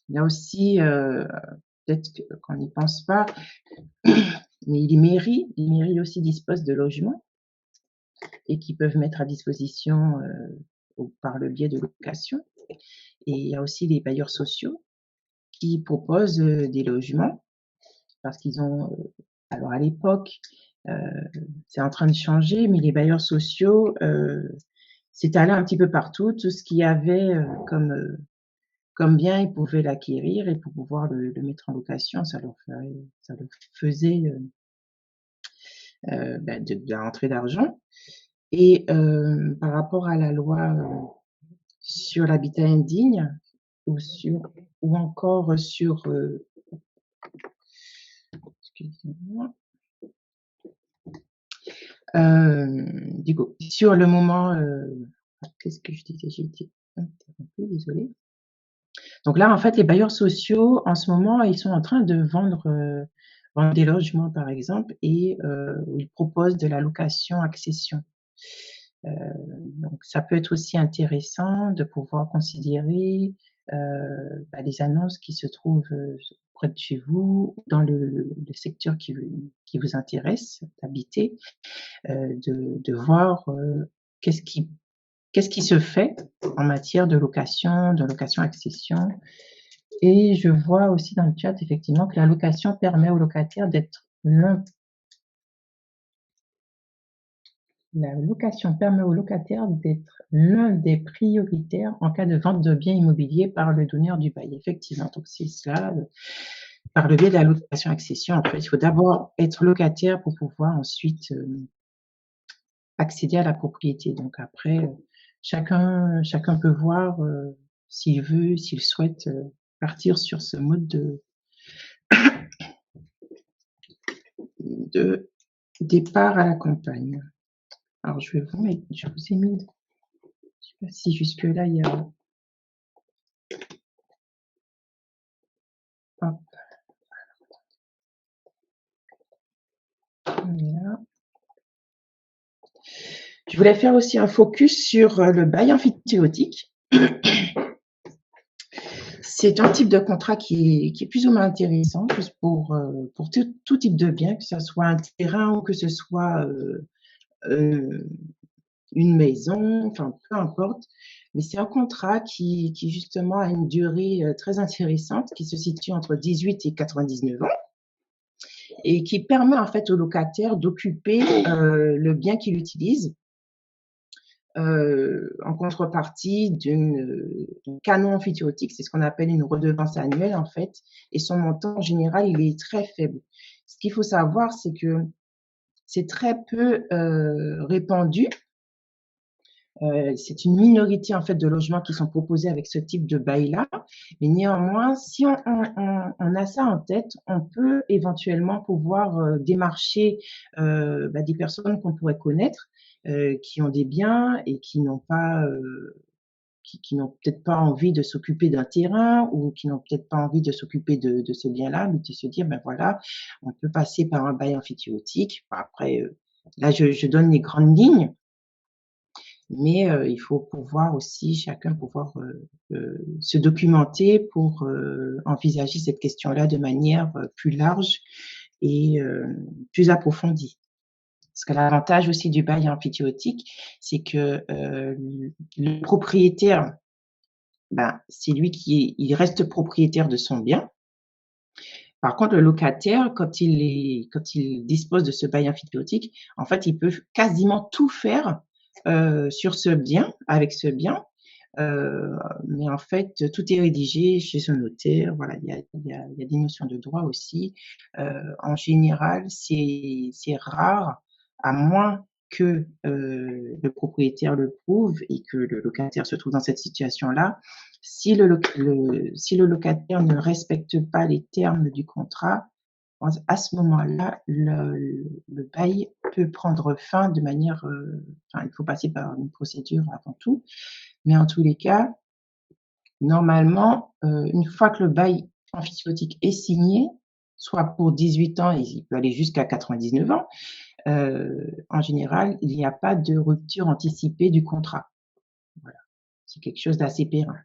Il y a aussi, peut-être qu'on n'y pense pas, mais les mairies aussi disposent de logements et qui peuvent mettre à disposition par le biais de location. Et il y a aussi les bailleurs sociaux qui proposent des logements parce qu'ils ont, alors à l'époque, c'est en train de changer, mais les bailleurs sociaux s'étalaient un petit peu partout. Tout ce qu'il y avait comme bien, ils pouvaient l'acquérir et pour pouvoir le mettre en location, ça leur faisait de la rentrée d'argent. Et par rapport à la loi sur l'habitat indigne ou encore sur excusez-moi, du coup, sur le moment, qu'est-ce que je disais? J'ai été interrompue, désolée. Donc là, en fait, les bailleurs sociaux, en ce moment, ils sont en train de vendre des logements, par exemple, et ils proposent de la location-accession. Donc, ça peut être aussi intéressant de pouvoir considérer les annonces qui se trouvent près de chez vous, dans le secteur qui vous intéresse d'habiter, de voir qu'est-ce qui se fait en matière de location-accession. Et je vois aussi dans le chat, effectivement, que la location permet aux locataires d'être l'un des prioritaires en cas de vente de biens immobiliers par le donneur du bail. Effectivement, donc c'est cela, par le biais de la location-accession. En fait, il faut d'abord être locataire pour pouvoir ensuite accéder à la propriété. Donc après, chacun peut voir s'il veut, s'il souhaite partir sur ce mode de départ à la campagne. Alors je vous ai mis, je sais pas si jusque là il y a Je voulais faire aussi un focus sur le bail amphithéotique. C'est un type de contrat qui est plus ou moins intéressant juste pour tout type de bien, que ce soit un terrain ou que ce soit une maison, enfin peu importe. Mais c'est un contrat qui justement a une durée très intéressante, qui se situe entre 18 et 99 ans et qui permet en fait au locataire d'occuper le bien qu'il utilise en contrepartie d'un canon amphithéotique. C'est ce qu'on appelle une redevance annuelle en fait, et son montant en général il est très faible. Ce qu'il faut savoir, c'est que c'est très peu répandu. C'est une minorité en fait de logements qui sont proposés avec ce type de bail-là, mais néanmoins, si on a ça en tête, on peut éventuellement pouvoir démarcher des personnes qu'on pourrait connaître, qui ont des biens et qui n'ont pas qui n'ont peut-être pas envie de s'occuper d'un terrain ou qui n'ont peut-être pas envie de s'occuper de ce bien-là, mais de se dire, ben voilà, on peut passer par un bail amphithéotique. Après, là, je donne les grandes lignes, mais il faut pouvoir aussi, chacun pouvoir se documenter pour envisager cette question-là de manière plus large et plus approfondie. Parce que l'avantage aussi du bail amphithéotique, c'est que le propriétaire, c'est lui il reste propriétaire de son bien. Par contre, le locataire, quand il dispose de ce bail amphithéotique, en fait, il peut quasiment tout faire sur ce bien, avec ce bien. Mais en fait, tout est rédigé chez un notaire. Voilà, il y a des notions de droit aussi. En général, c'est rare, à moins que le propriétaire le prouve et que le locataire se trouve dans cette situation-là. Si le locataire ne respecte pas les termes du contrat, à ce moment-là, le bail peut prendre fin de manière, il faut passer par une procédure avant tout, mais en tous les cas, normalement, une fois que le bail amphithéotique est signé, soit pour 18 ans et il peut aller jusqu'à 99 ans, en général, il n'y a pas de rupture anticipée du contrat. Voilà, c'est quelque chose d'assez périn.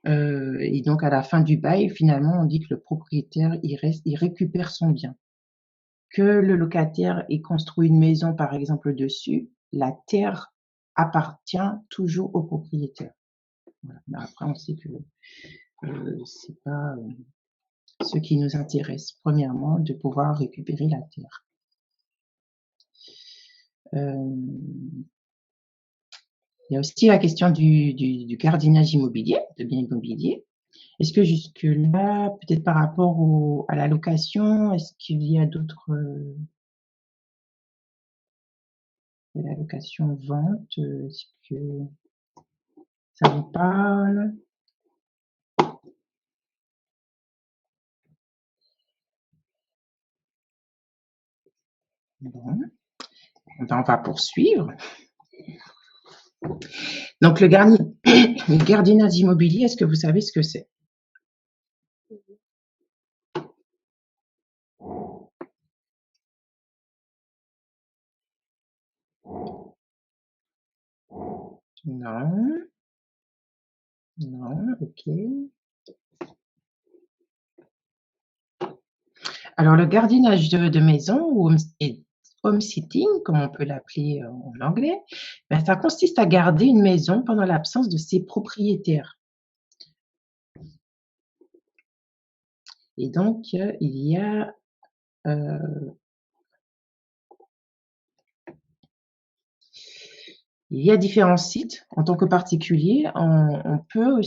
Et donc à la fin du bail, finalement, on dit que le propriétaire, il récupère son bien. Que le locataire ait construit une maison, par exemple, dessus, la terre appartient toujours au propriétaire. Voilà. Mais après, on sait que c'est pas ce qui nous intéresse. Premièrement, de pouvoir récupérer la terre. Il y a aussi la question du gardiennage immobilier, de biens immobiliers. Est-ce que jusque-là, peut-être par rapport à la location, est-ce qu'il y a d'autres... la location-vente, est-ce que ça vous parle? Bon, on va poursuivre. Donc, le gardiennage immobilier, est-ce que vous savez ce que c'est? Non. Non, ok. Alors, le gardiennage de maison ou home sitting, comme on peut l'appeler en anglais, ça consiste à garder une maison pendant l'absence de ses propriétaires. Et donc, il y a différents sites. En tant que particulier, on peut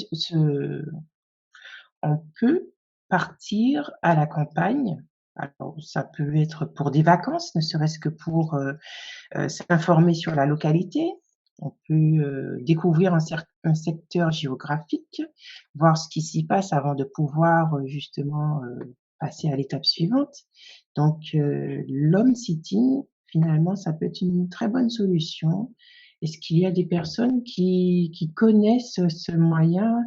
partir à la campagne. Alors, ça peut être pour des vacances, ne serait-ce que pour s'informer sur la localité. On peut découvrir un secteur géographique, voir ce qui s'y passe avant de pouvoir justement passer à l'étape suivante. Donc, l'home sitting, finalement, ça peut être une très bonne solution. Est-ce qu'il y a des personnes qui connaissent ce moyen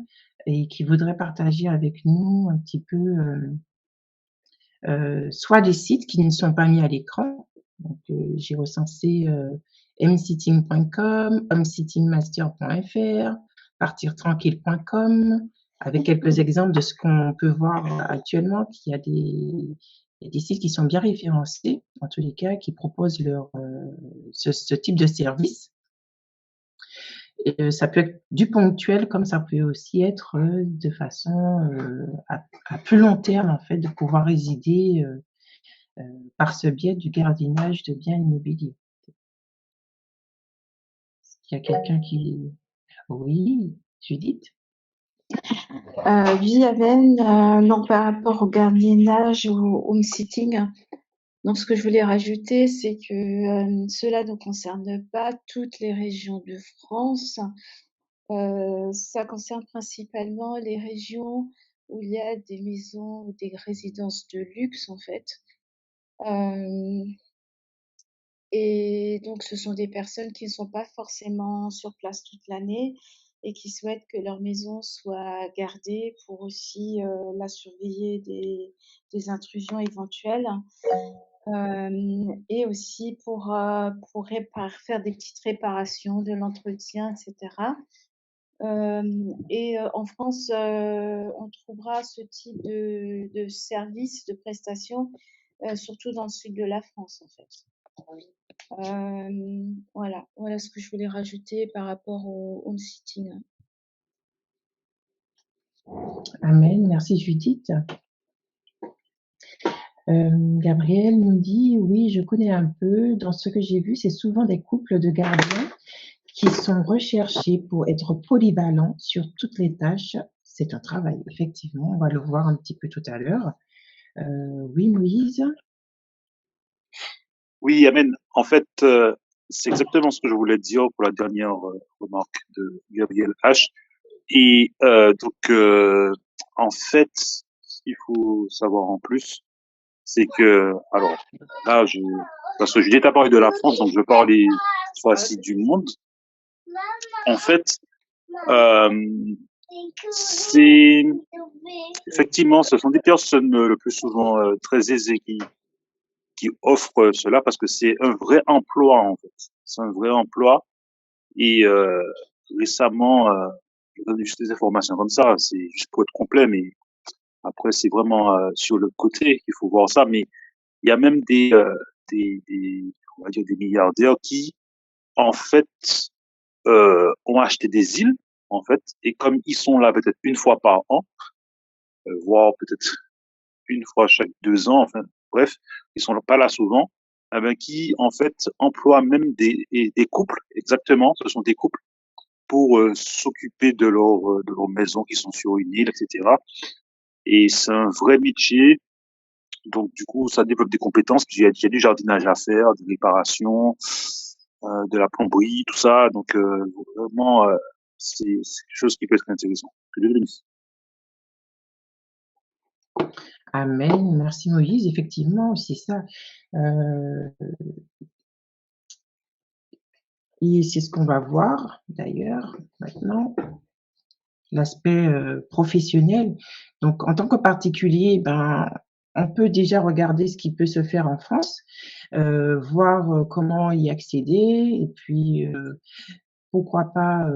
et qui voudraient partager avec nous un petit peu soit des sites qui ne sont pas mis à l'écran, donc j'ai recensé msitting.com, homesittingmaster.fr, partirtranquille.com, avec quelques exemples de ce qu'on peut voir actuellement, qu'il y a il y a des sites qui sont bien référencés, en tous les cas, qui proposent ce type de service. Et ça peut être du ponctuel, comme ça peut aussi être de façon à plus long terme, en fait, de pouvoir résider par ce biais du gardiennage de biens immobiliers. Il y a quelqu'un qui... Oui, Judith? Oui, Amen, donc par rapport au gardiennage ou au home sitting, donc ce que je voulais rajouter, c'est que cela ne concerne pas toutes les régions de France. Ça concerne principalement les régions où il y a des maisons ou des résidences de luxe, en fait. Et donc, ce sont des personnes qui ne sont pas forcément sur place toute l'année et qui souhaitent que leur maison soit gardée pour aussi la surveiller des intrusions éventuelles et aussi pour faire des petites réparations, de l'entretien, etc. En France, on trouvera ce type de service, de prestation, surtout dans le sud de la France, en fait. Voilà ce que je voulais rajouter par rapport au home sitting. Amen, merci Judith. Gabriel nous dit, oui, je connais un peu. Dans ce que j'ai vu, c'est souvent des couples de gardiens qui sont recherchés pour être polyvalents sur toutes les tâches. C'est un travail, effectivement. On va le voir un petit peu tout à l'heure. Oui, Moïse? Oui, Amen. En fait, c'est exactement ce que je voulais dire pour la dernière remarque de Gabriel H. Et en fait, ce qu'il faut savoir en plus, c'est que, alors, là, parce que Juliette t'a parlé de la France, donc je vais parler cette fois-ci du monde. En fait, c'est effectivement, ce sont des personnes le plus souvent très aisées qui offrent cela parce que c'est un vrai emploi en fait. C'est un vrai emploi et récemment, j'ai donné juste des informations comme ça, c'est juste pour être complet, mais après c'est vraiment sur le côté qu'il faut voir ça. Mais il y a même on va dire des milliardaires qui en fait ont acheté des îles en fait et comme ils sont là peut-être une fois par an, voire peut-être une fois chaque 2 ans, enfin bref, ils sont pas là souvent, eh ben, qui en fait emploient même des couples, exactement, ce sont des couples pour s'occuper de leur maison qui sont sur une île, etc. Et c'est un vrai métier. Donc du coup, ça développe des compétences. Il y a du jardinage à faire, des réparations, de la plomberie, tout ça. Donc vraiment, c'est quelque chose qui peut être intéressant. Que Dieu bénisse. Amen, merci Moïse, effectivement, c'est ça. Et c'est ce qu'on va voir d'ailleurs maintenant, l'aspect professionnel. Donc en tant que particulier, on peut déjà regarder ce qui peut se faire en France, voir comment y accéder et puis pourquoi pas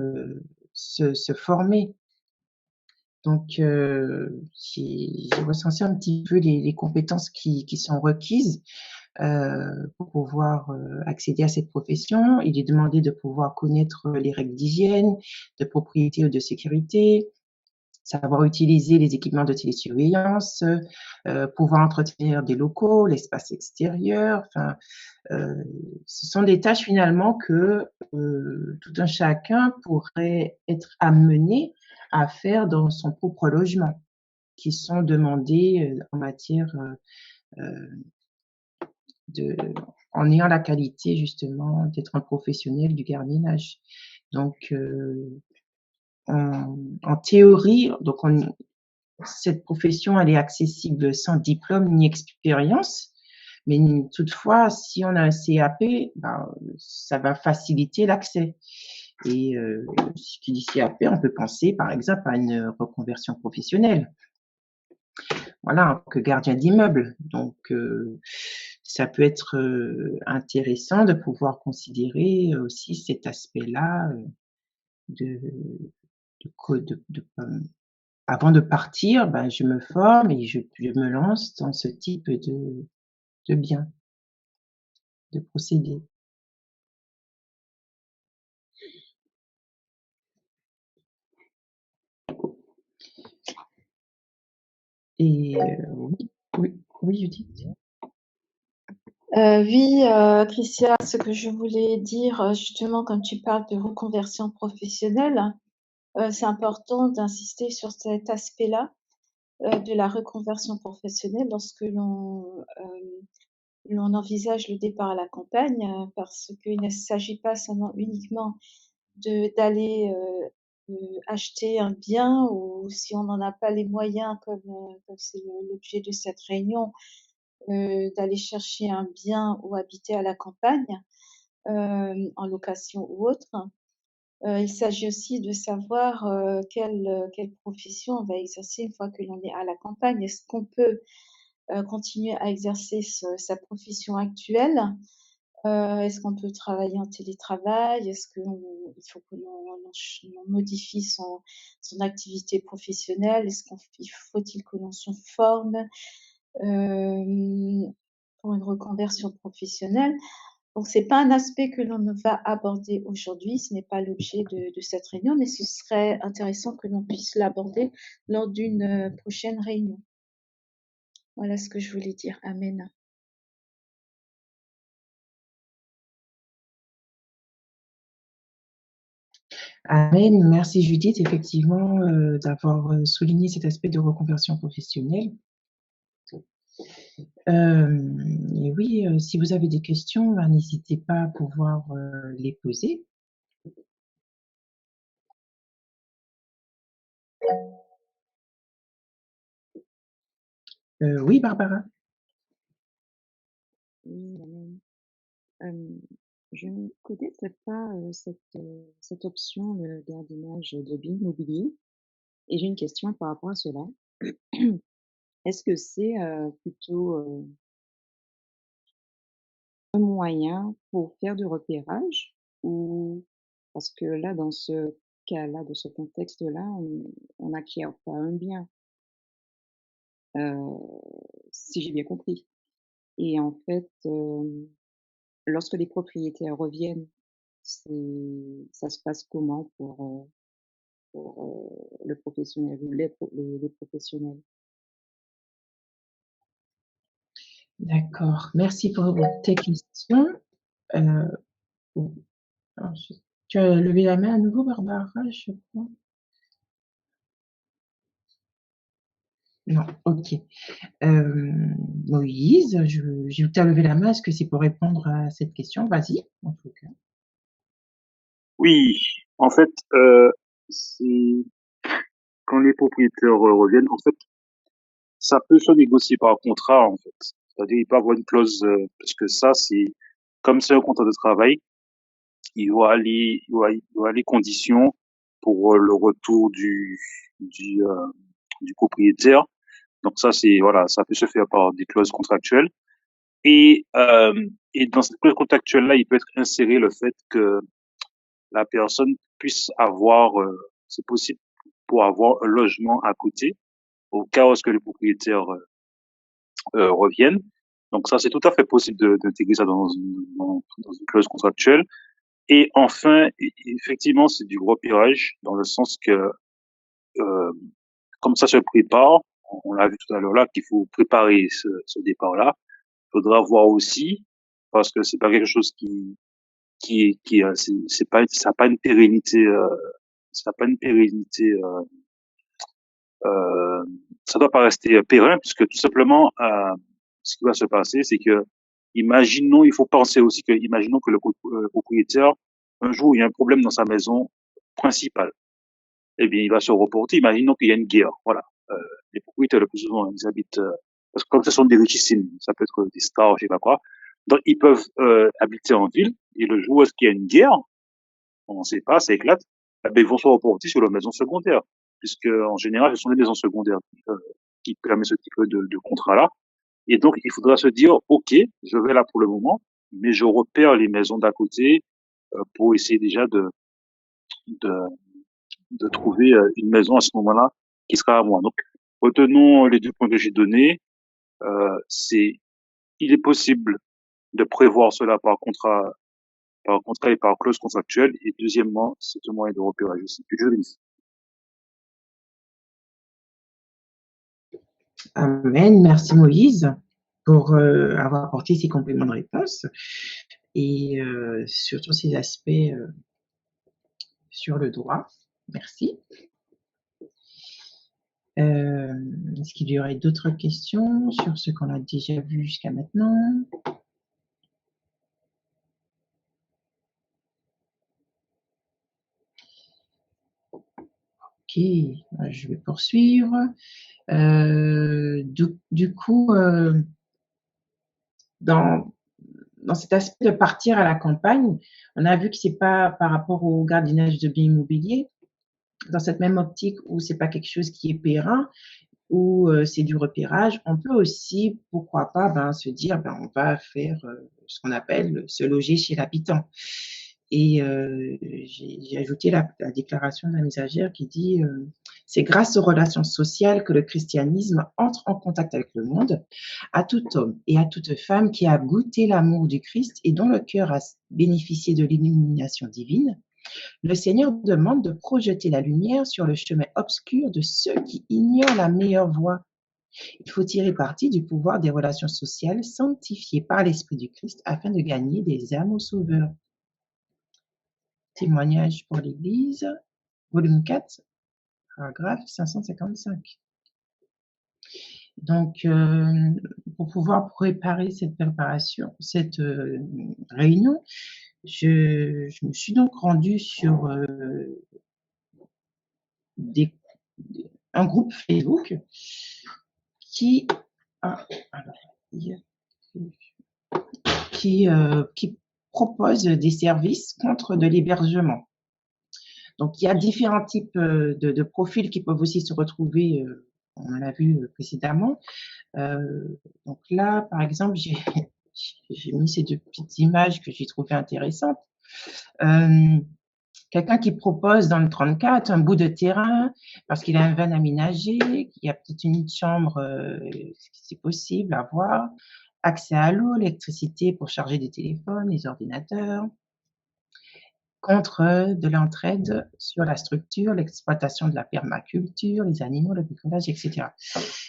se former. Donc, j'ai recensé un petit peu les compétences qui sont requises pour pouvoir accéder à cette profession. Il est demandé de pouvoir connaître les règles d'hygiène, de propriété ou de sécurité, savoir utiliser les équipements de télésurveillance, pouvoir entretenir des locaux, l'espace extérieur. Enfin, ce sont des tâches finalement que tout un chacun pourrait être amené à faire dans son propre logement, qui sont demandées en matière en ayant la qualité justement d'être un professionnel du gardiennage. Donc, en théorie, donc cette profession, elle est accessible sans diplôme ni expérience. Mais toutefois, si on a un CAP, ça va faciliter l'accès. Et ce qui dit CAP, on peut penser par exemple à une reconversion professionnelle. Voilà, que gardien d'immeuble. Donc, ça peut être intéressant de pouvoir considérer aussi cet aspect-là de, avant de partir, ben, je me forme et je me lance dans ce type de bien, de procédé. Et oui, Judith. Oui, Christian, ce que je voulais dire, justement, quand tu parles de reconversion professionnelle, c'est important d'insister sur cet aspect-là de la reconversion professionnelle lorsque l'on envisage le départ à la campagne, parce qu'il ne s'agit pas seulement uniquement d'aller acheter un bien, ou si on n'en a pas les moyens, comme c'est l'objet de cette réunion, d'aller chercher un bien ou habiter à la campagne, en location ou autre. Il s'agit aussi de savoir quelle profession on va exercer une fois que l'on est à la campagne. Est-ce qu'on peut continuer à exercer sa profession actuelle? Est-ce qu'on peut travailler en télétravail? Est-ce qu'il faut que l'on modifie son activité professionnelle? Faut-il que l'on se forme pour une reconversion professionnelle? Donc, c'est pas un aspect que l'on va aborder aujourd'hui, ce n'est pas l'objet de cette réunion, mais ce serait intéressant que l'on puisse l'aborder lors d'une prochaine réunion. Voilà ce que je voulais dire. Amen. Amen. Merci Judith, effectivement, d'avoir souligné cet aspect de reconversion professionnelle. Et oui, si vous avez des questions, ben, n'hésitez pas à pouvoir les poser. Oui, Barbara. Oui, amen. Je ne connaissais pas cette option, le gardiennage de biens immobiliers, et j'ai une question par rapport à cela. Est-ce que c'est plutôt un moyen pour faire du repérage, ou parce que là, dans ce cas-là, de ce contexte-là, on n'acquiert pas un bien, si j'ai bien compris. Et en fait, lorsque les propriétaires reviennent, ça se passe comment pour le professionnel ou les professionnels? D'accord. Merci pour tes questions. Oui. Tu as levé la main à nouveau, Barbara, je crois. Non, ok. Moïse, tu as levé la main. Est-ce que c'est pour répondre à cette question? Vas-y, en tout cas. Oui, en fait, c'est quand les propriétaires reviennent, en fait, ça peut se négocier par contrat, en fait. C'est-à-dire, il peut y avoir une clause, parce que ça, c'est comme c'est un contrat de travail, il y aura les conditions pour le retour du propriétaire. Donc ça, c'est voilà, ça peut se faire par des clauses contractuelles. Et dans cette clause contractuelle-là, il peut être inséré le fait que la personne puisse avoir, c'est possible pour avoir un logement à côté au cas où est-ce que le propriétaire revienne. Donc ça, c'est tout à fait possible d'intégrer ça dans une clause contractuelle. Et enfin, effectivement, c'est du repérage dans le sens que, comme ça se prépare, on l'a vu tout à l'heure là, qu'il faut préparer ce départ-là. Il faudra voir aussi, parce que c'est pas quelque chose c'est pas, ça n'a pas une pérennité, ça n'a pas une pérennité, ça doit pas rester périn, puisque tout simplement, ce qui va se passer, c'est que, imaginons, il faut penser aussi que, imaginons que le propriétaire, un jour, il y a un problème dans sa maison principale. Eh bien, il va se reporter. Imaginons qu'il y a une guerre. Voilà. Les propriétaires, le plus souvent, ils habitent, parce que comme ce sont des richissimes, ça peut être des stars, je sais pas quoi. Donc, ils peuvent habiter en ville. Et le jour où est-ce qu'il y a une guerre, on ne sait pas, ça éclate, eh bien, ils vont se reporter sur leur maison secondaire, puisque en général, ce sont les maisons secondaires qui permettent ce type de contrat-là. Et donc, il faudra se dire, OK, je vais là pour le moment, mais je repère les maisons d'à côté pour essayer déjà de, de trouver une maison à ce moment-là qui sera à moi. Donc, retenons les 2 points que j'ai donnés. C'est, il est possible de prévoir cela par contrat et par clause contractuelle. Et deuxièmement, c'est un moyen de repérage aussi. Que Dieu bénisse. Amen. Merci Moïse pour avoir apporté ces compléments de réponse et surtout ces aspects sur le droit. Merci. Est-ce qu'il y aurait d'autres questions sur ce qu'on a déjà vu jusqu'à maintenant? Ok, je vais poursuivre. Du coup, dans cet aspect de partir à la campagne, on a vu que c'est pas par rapport au gardiennage de biens immobiliers, dans cette même optique où c'est pas quelque chose qui est périn, où c'est du repérage, on peut aussi, pourquoi pas, se dire, on va faire ce qu'on appelle se loger chez l'habitant. Et j'ai ajouté la déclaration de la messagère qui dit c'est grâce aux relations sociales que le christianisme entre en contact avec le monde, à tout homme et à toute femme qui a goûté l'amour du Christ et dont le cœur a bénéficié de l'illumination divine. Le Seigneur demande de projeter la lumière sur le chemin obscur de ceux qui ignorent la meilleure voie. Il faut tirer parti du pouvoir des relations sociales sanctifiées par l'Esprit du Christ afin de gagner des âmes au Sauveur. Témoignage pour l'Église, volume 4, paragraphe 555. Donc, pour pouvoir préparer cette réunion, je me suis donc rendue sur un groupe Facebook qui propose des services contre de l'hébergement. Donc, il y a différents types de profils qui peuvent aussi se retrouver, on l'a vu précédemment. Donc là, par exemple, j'ai mis ces 2 petites images que j'ai trouvées intéressantes. Quelqu'un qui propose dans le 34 un bout de terrain parce qu'il a un van aménagé, qu'il y a peut-être une chambre, c'est possible à avoir, accès à l'eau, l'électricité pour charger des téléphones, les ordinateurs, contre de l'entraide sur la structure, l'exploitation de la permaculture, les animaux, le bricolage, etc.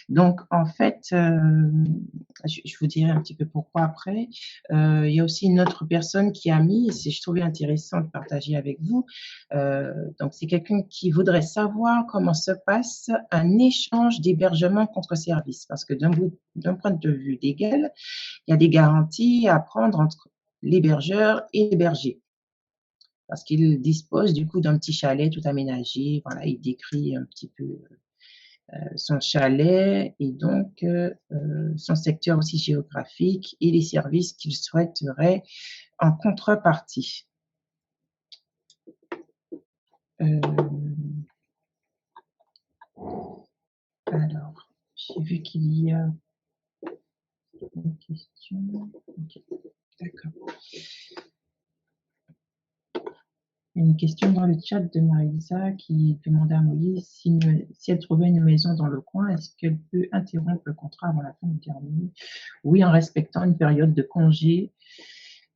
Donc, en fait, je vous dirai un petit peu pourquoi après. Il y a aussi une autre personne qui a mis, et je trouvais intéressant de partager avec vous, donc c'est quelqu'un qui voudrait savoir comment se passe un échange d'hébergement contre service, parce que d'un point de vue légal, il y a des garanties à prendre entre l'hébergeur et l'hébergé, parce qu'il dispose du coup d'un petit chalet tout aménagé. Voilà, il décrit un petit peu son chalet et donc son secteur aussi géographique et les services qu'il souhaiterait en contrepartie. Alors, j'ai vu qu'il y a une question. Okay. D'accord. Une question dans le chat de Marisa qui demandait à Moïse si elle trouvait une maison dans le coin, est-ce qu'elle peut interrompre le contrat avant la fin du terme? Oui, en respectant une période de congé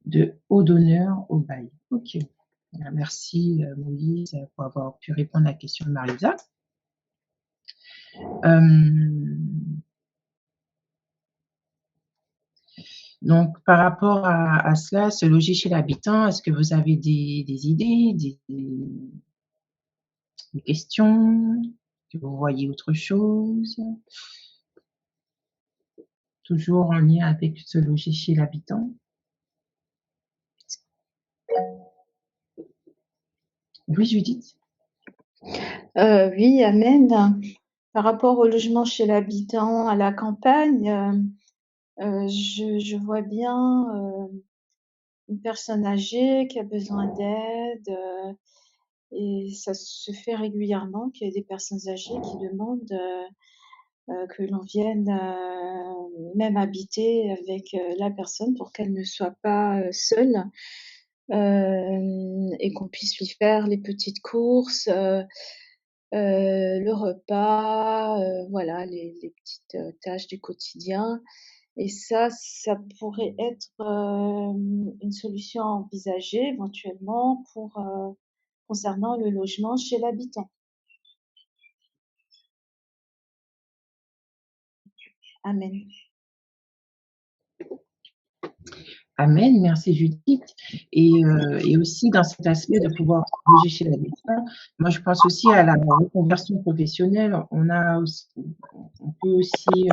de haut d'honneur au bail. Ok. Merci Moïse pour avoir pu répondre à la question de Marisa. Donc, par rapport à cela, se loger chez l'habitant, est-ce que vous avez des idées, des questions, que vous voyez autre chose? Toujours en lien avec se loger chez l'habitant? Oui, Judith? Oui, amen. Par rapport au logement chez l'habitant à la campagne, je vois bien une personne âgée qui a besoin d'aide et ça se fait régulièrement qu'il y a des personnes âgées qui demandent que l'on vienne même habiter avec la personne pour qu'elle ne soit pas seule, et qu'on puisse lui faire les petites courses, le repas, voilà, les petites tâches du quotidien. Et ça pourrait être une solution à envisager éventuellement pour concernant le logement chez l'habitant. Amen. Amen, merci Judith. Et aussi dans cet aspect de pouvoir loger chez l'habitant, moi je pense aussi à la reconversion professionnelle. On peut aussi,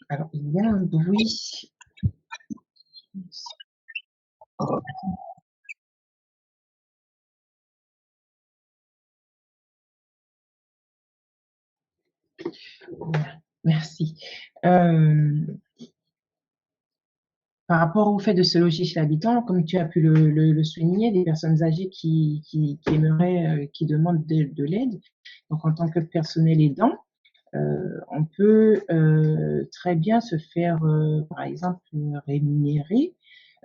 alors il y a un bruit. Voilà, merci. Par rapport au fait de se loger chez l'habitant, comme tu as pu le souligner, des personnes âgées qui aimeraient, qui demandent de l'aide. Donc, en tant que personnel aidant, on peut très bien se faire, par exemple, rémunérer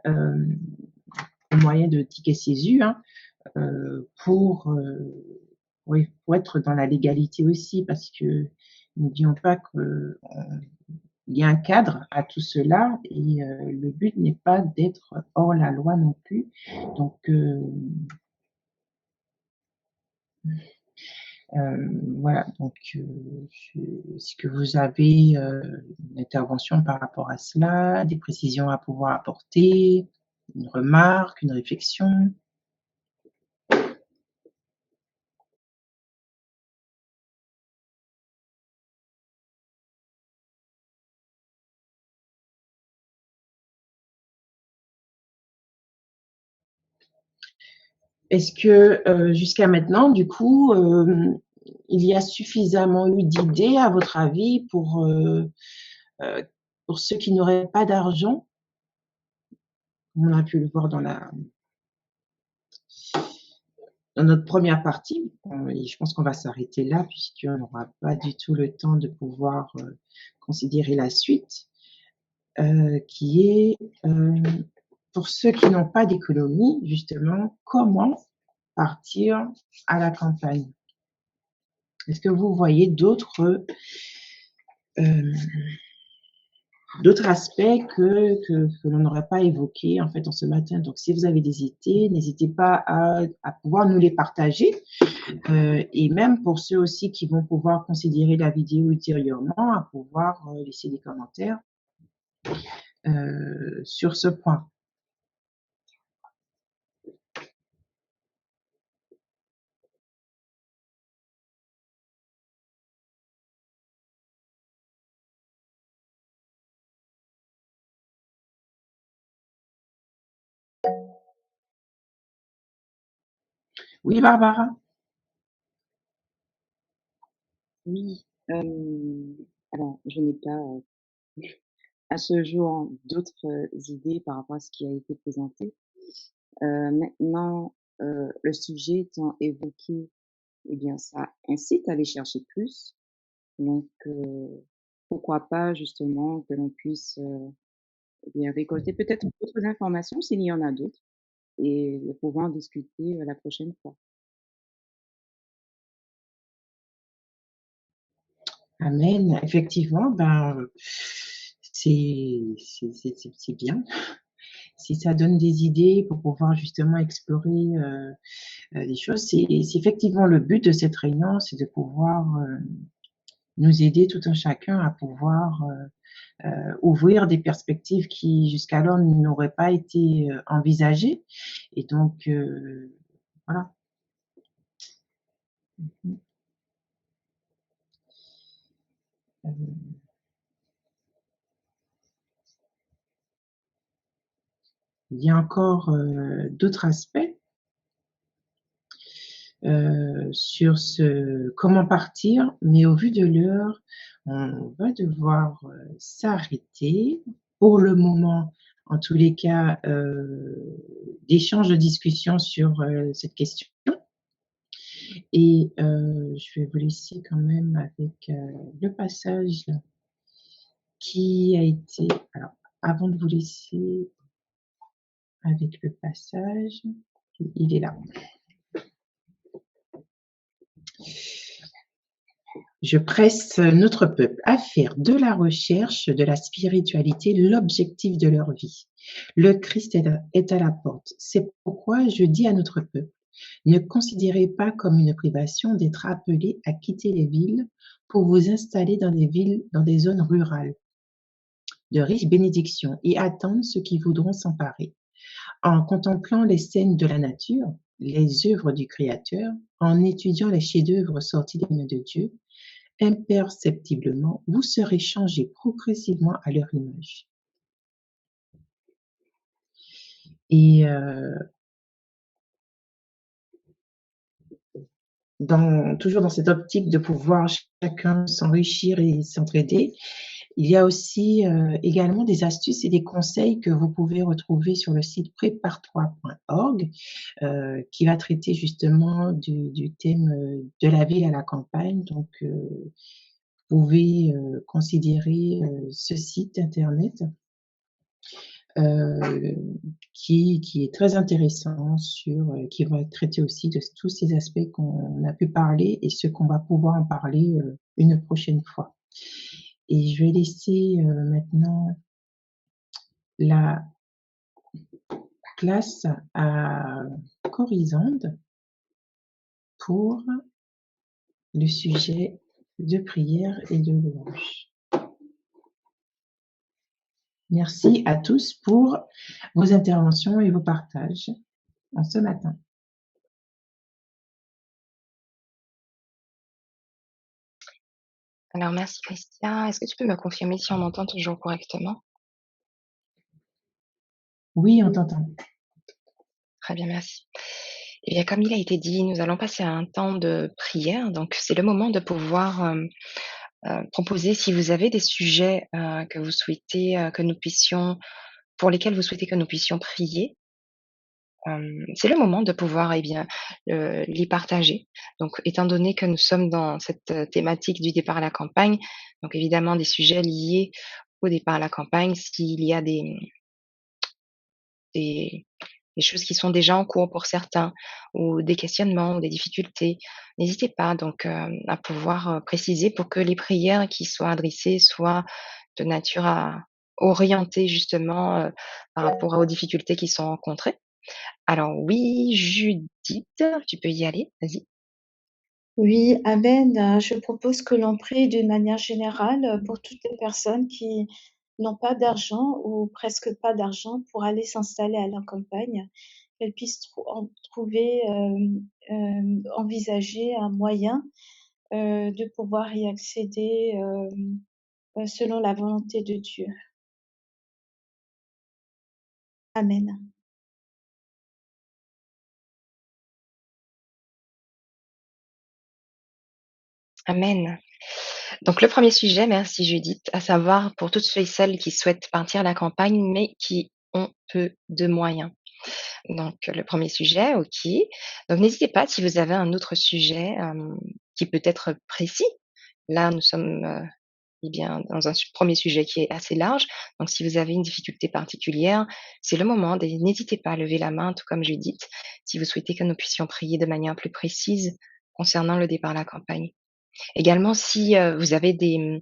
au moyen de tickets CESU, hein, pour être dans la légalité aussi, parce que n'oublions pas que il y a un cadre à tout cela et le but n'est pas d'être hors la loi non plus. Donc, voilà. Donc, est-ce que vous avez une intervention par rapport à cela, des précisions à pouvoir apporter, une remarque, une réflexion? Est-ce que jusqu'à maintenant, du coup, il y a suffisamment eu d'idées, à votre avis, pour ceux qui n'auraient pas d'argent? On a pu le voir dans notre première partie. Et je pense qu'on va s'arrêter là, puisqu'on n'aura pas du tout le temps de pouvoir considérer la suite, qui est pour ceux qui n'ont pas d'économie, justement, comment partir à la campagne? Est-ce que vous voyez d'autres aspects que l'on n'aurait pas évoqués en fait en ce matin? Donc, si vous avez des idées, n'hésitez pas à pouvoir nous les partager. Et même pour ceux aussi qui vont pouvoir considérer la vidéo ultérieurement, à pouvoir laisser des commentaires sur ce point. Oui, Barbara? Oui, alors je n'ai pas à ce jour d'autres idées par rapport à ce qui a été présenté. Maintenant, le sujet étant évoqué, eh bien, ça incite à aller chercher plus. Donc, pourquoi pas justement que l'on puisse eh bien, récolter peut-être d'autres informations s'il y en a d'autres et de pouvoir en discuter la prochaine fois. Amen. Effectivement, ben, c'est bien. Si ça donne des idées pour pouvoir justement explorer des choses, c'est effectivement le but de cette réunion, c'est de pouvoir nous aider tout un chacun à pouvoir ouvrir des perspectives qui jusqu'alors n'auraient pas été envisagées. Et donc, voilà. Il y a encore d'autres aspects sur comment partir, mais au vu de l'heure, on va devoir s'arrêter. Pour le moment, en tous les cas, d'échange de discussion sur cette question. Et je vais vous laisser quand même avec, le passage qui a été alors, avant de vous laisser avec le passage, il est là. Je presse notre peuple à faire de la recherche de la spiritualité l'objectif de leur vie. Le Christ est à la porte. C'est pourquoi je dis à notre peuple, ne considérez pas comme une privation d'être appelé à quitter les villes pour vous installer dans des villes, dans des zones rurales de riches bénédictions et attendre ceux qui voudront s'emparer. En contemplant les scènes de la nature, les œuvres du Créateur, en étudiant les chefs-d'œuvre sortis des mains de Dieu, imperceptiblement, vous serez changés progressivement à leur image. Et toujours dans cette optique de pouvoir chacun s'enrichir et s'entraider, il y a aussi également des astuces et des conseils que vous pouvez retrouver sur le site prépare-toi.org qui va traiter justement du thème de la ville à la campagne. Donc, vous pouvez considérer ce site internet qui est très intéressant qui va traiter aussi de tous ces aspects qu'on a pu parler et ce qu'on va pouvoir en parler une prochaine fois. Et je vais laisser maintenant la place à Corisande pour le sujet de prière et de louange. Merci à tous pour vos interventions et vos partages en ce matin. Alors merci Christian. Est-ce que tu peux me confirmer si on m'entend toujours correctement? Oui, on t'entend. Très bien, merci. Eh bien, comme il a été dit, nous allons passer à un temps de prière. Donc, c'est le moment de pouvoir proposer, si vous avez des sujets que vous souhaitez pour lesquels vous souhaitez que nous puissions prier. C'est le moment de pouvoir, les partager. Donc, étant donné que nous sommes dans cette thématique du départ à la campagne, donc évidemment des sujets liés au départ à la campagne, s'il y a des choses qui sont déjà en cours pour certains ou des questionnements ou des difficultés, n'hésitez pas donc, à pouvoir, préciser pour que les prières qui soient adressées soient de nature à orienter justement, par rapport aux difficultés qui sont rencontrées. Alors oui, Judith, tu peux y aller, vas-y. Oui, amen. Je propose que l'on prie d'une manière générale pour toutes les personnes qui n'ont pas d'argent ou presque pas d'argent pour aller s'installer à la campagne, qu'elles puissent trouver, envisager un moyen de pouvoir y accéder selon la volonté de Dieu. Amen. Amen. Donc le premier sujet, merci Judith, à savoir pour toutes ceux et celles qui souhaitent partir à la campagne, mais qui ont peu de moyens. Donc le premier sujet, OK. Donc n'hésitez pas si vous avez un autre sujet, qui peut être précis. Là, nous sommes, dans un premier sujet qui est assez large. Donc si vous avez une difficulté particulière, c'est le moment n'hésitez pas à lever la main, tout comme Judith, si vous souhaitez que nous puissions prier de manière plus précise concernant le départ à la campagne. Également, si, vous avez des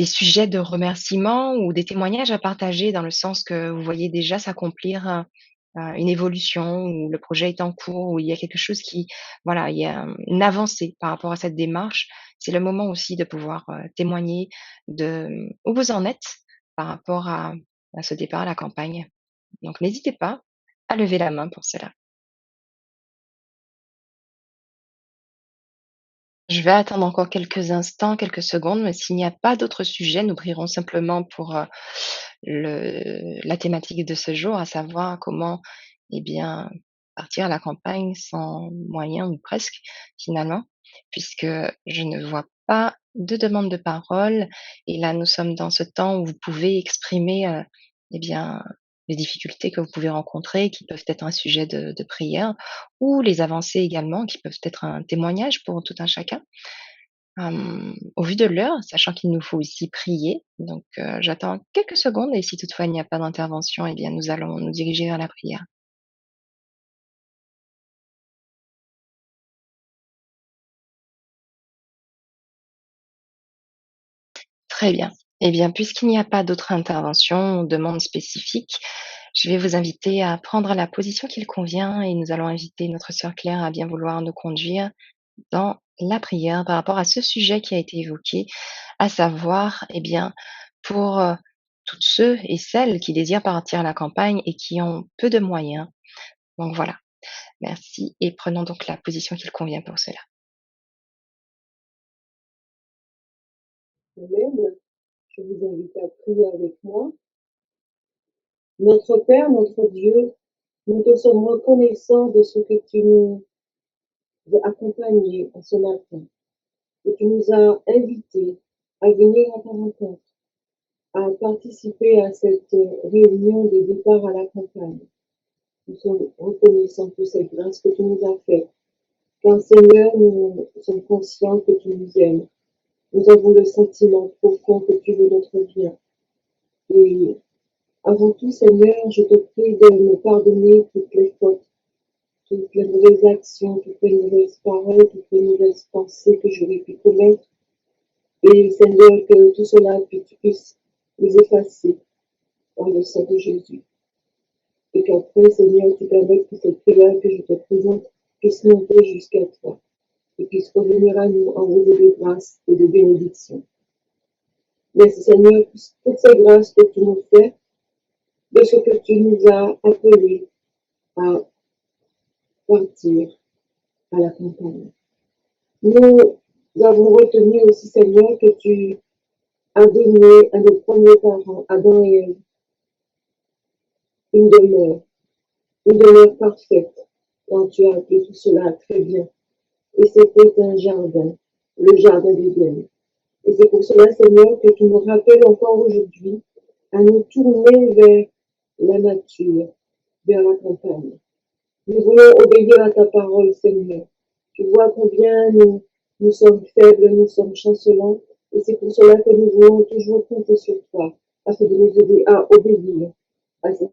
sujets de remerciements ou des témoignages à partager dans le sens que vous voyez déjà s'accomplir, une évolution ou le projet est en cours ou il y a quelque chose voilà, il y a une avancée par rapport à cette démarche, c'est le moment aussi de pouvoir, témoigner de, où vous en êtes par rapport à ce départ à la campagne. Donc n'hésitez pas à lever la main pour cela. Je vais attendre encore quelques instants, quelques secondes, mais s'il n'y a pas d'autres sujets, nous prierons simplement pour, la thématique de ce jour, à savoir comment, eh bien, partir à la campagne sans moyens ou presque finalement, puisque je ne vois pas de demande de parole et là, nous sommes dans ce temps où vous pouvez exprimer, eh bien, les difficultés que vous pouvez rencontrer, qui peuvent être un sujet de prière, ou les avancées également, qui peuvent être un témoignage pour tout un chacun. Au vu de l'heure, sachant qu'il nous faut aussi prier, donc j'attends quelques secondes et si toutefois il n'y a pas d'intervention, eh bien nous allons nous diriger vers la prière. Très bien. Eh bien, puisqu'il n'y a pas d'autres interventions ou demandes spécifiques, je vais vous inviter à prendre la position qu'il convient et nous allons inviter notre sœur Claire à bien vouloir nous conduire dans la prière par rapport à ce sujet qui a été évoqué, à savoir, eh bien, pour toutes ceux et celles qui désirent partir à la campagne et qui ont peu de moyens. Donc voilà, merci et prenons donc la position qu'il convient pour cela. Amen. Je vous invite à prier avec moi. Notre Père, notre Dieu, nous te sommes reconnaissants de ce que tu nous as accompagnés en ce matin, que tu nous as invités à venir à ta rencontre, à participer à cette réunion de départ à la campagne. Nous sommes reconnaissants pour cette grâce que tu nous as faite, car Seigneur, nous sommes conscients que tu nous aimes. Nous avons le sentiment profond que tu veux notre bien. Et avant tout, Seigneur, je te prie de me pardonner toutes les fautes, toutes les mauvaises actions, toutes les mauvaises paroles, toutes les mauvaises pensées que j'aurais pu commettre. Et Seigneur, que tout cela, que tu puisses les effacer par le sang de Jésus. Et qu'après, Seigneur, tu permettes que cette prière que je te présente puisse monter jusqu'à toi et puisse revenir à nous en rose de grâce et de bénédiction. Merci, Seigneur, pour toutes ces grâces que tu nous fais, de ce que tu nous as appelés à partir à la campagne. Nous avons retenu aussi, Seigneur, que tu as donné à nos premiers parents, Adam et Ève, une demeure parfaite, quand tu as appelé tout cela très bien. Et c'était un jardin, le jardin d'Éden. Et c'est pour cela, Seigneur, que tu nous rappelles encore aujourd'hui à nous tourner vers la nature, vers la campagne. Nous voulons obéir à ta parole, Seigneur. Tu vois combien nous sommes faibles, nous sommes chancelants, et c'est pour cela que nous voulons toujours compter sur toi, afin de nous aider à obéir à cette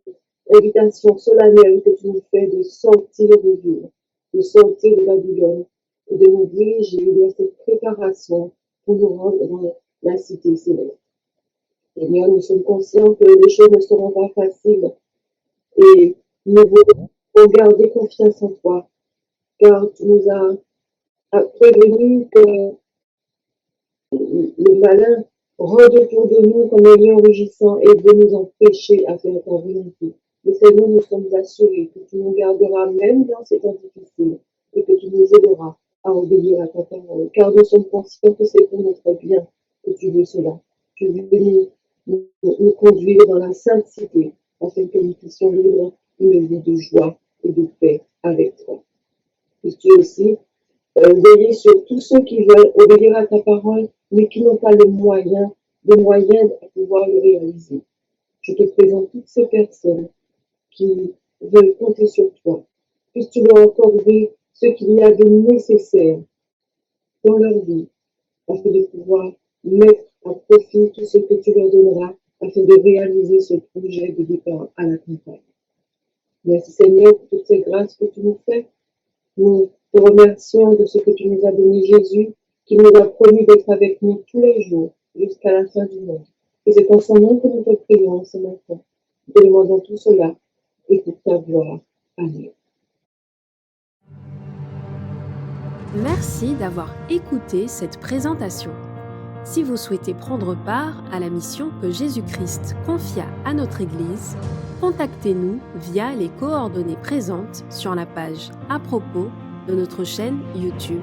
invitation solennelle que tu nous fais de sortir de ville, de sortir de Babylone, et de nous diriger vers cette préparation pour nous rendre dans la cité céleste. Seigneur, nous sommes conscients que les choses ne seront pas faciles, et nous voulons garder confiance en toi, car tu nous as prévenu que le malin rôde autour de nous comme un lion rugissant et veut nous empêcher à faire ta volonté. Mais Seigneur, nous sommes assurés que tu nous garderas même dans ces temps difficiles et que tu nous aideras à obéir à ta parole, car nous sommes conscients que c'est pour notre bien que tu veux cela. Tu veux nous conduire dans la sainteté afin que nous puissions vivre une vie de joie et de paix avec toi. Puisses-tu aussi veiller sur tous ceux qui veulent obéir à ta parole, mais qui n'ont pas le moyen de pouvoir le réaliser. Je te présente toutes ces personnes qui veulent compter sur toi. Puisses-tu leur accorder ce qu'il y a de nécessaire dans leur vie, afin de pouvoir mettre à profit tout ce que tu leur donneras, afin de réaliser ce projet de départ à la campagne. Merci Seigneur pour toutes ces grâces que tu nous fais. Nous te remercions de ce que tu nous as donné, Jésus, qui nous a promis d'être avec nous tous les jours jusqu'à la fin du monde. Et c'est en son nom que nous te prions ce matin. Nous te demandons tout cela et pour ta gloire. Amen. Merci d'avoir écouté cette présentation. Si vous souhaitez prendre part à la mission que Jésus-Christ confia à notre Église, contactez-nous via les coordonnées présentes sur la page à propos de notre chaîne YouTube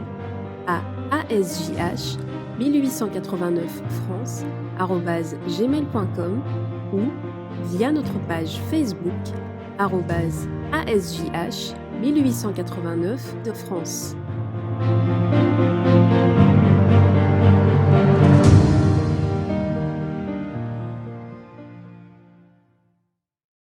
à ASJH 1889 France@gmail.com ou via notre page Facebook @ASJH 1889 de France.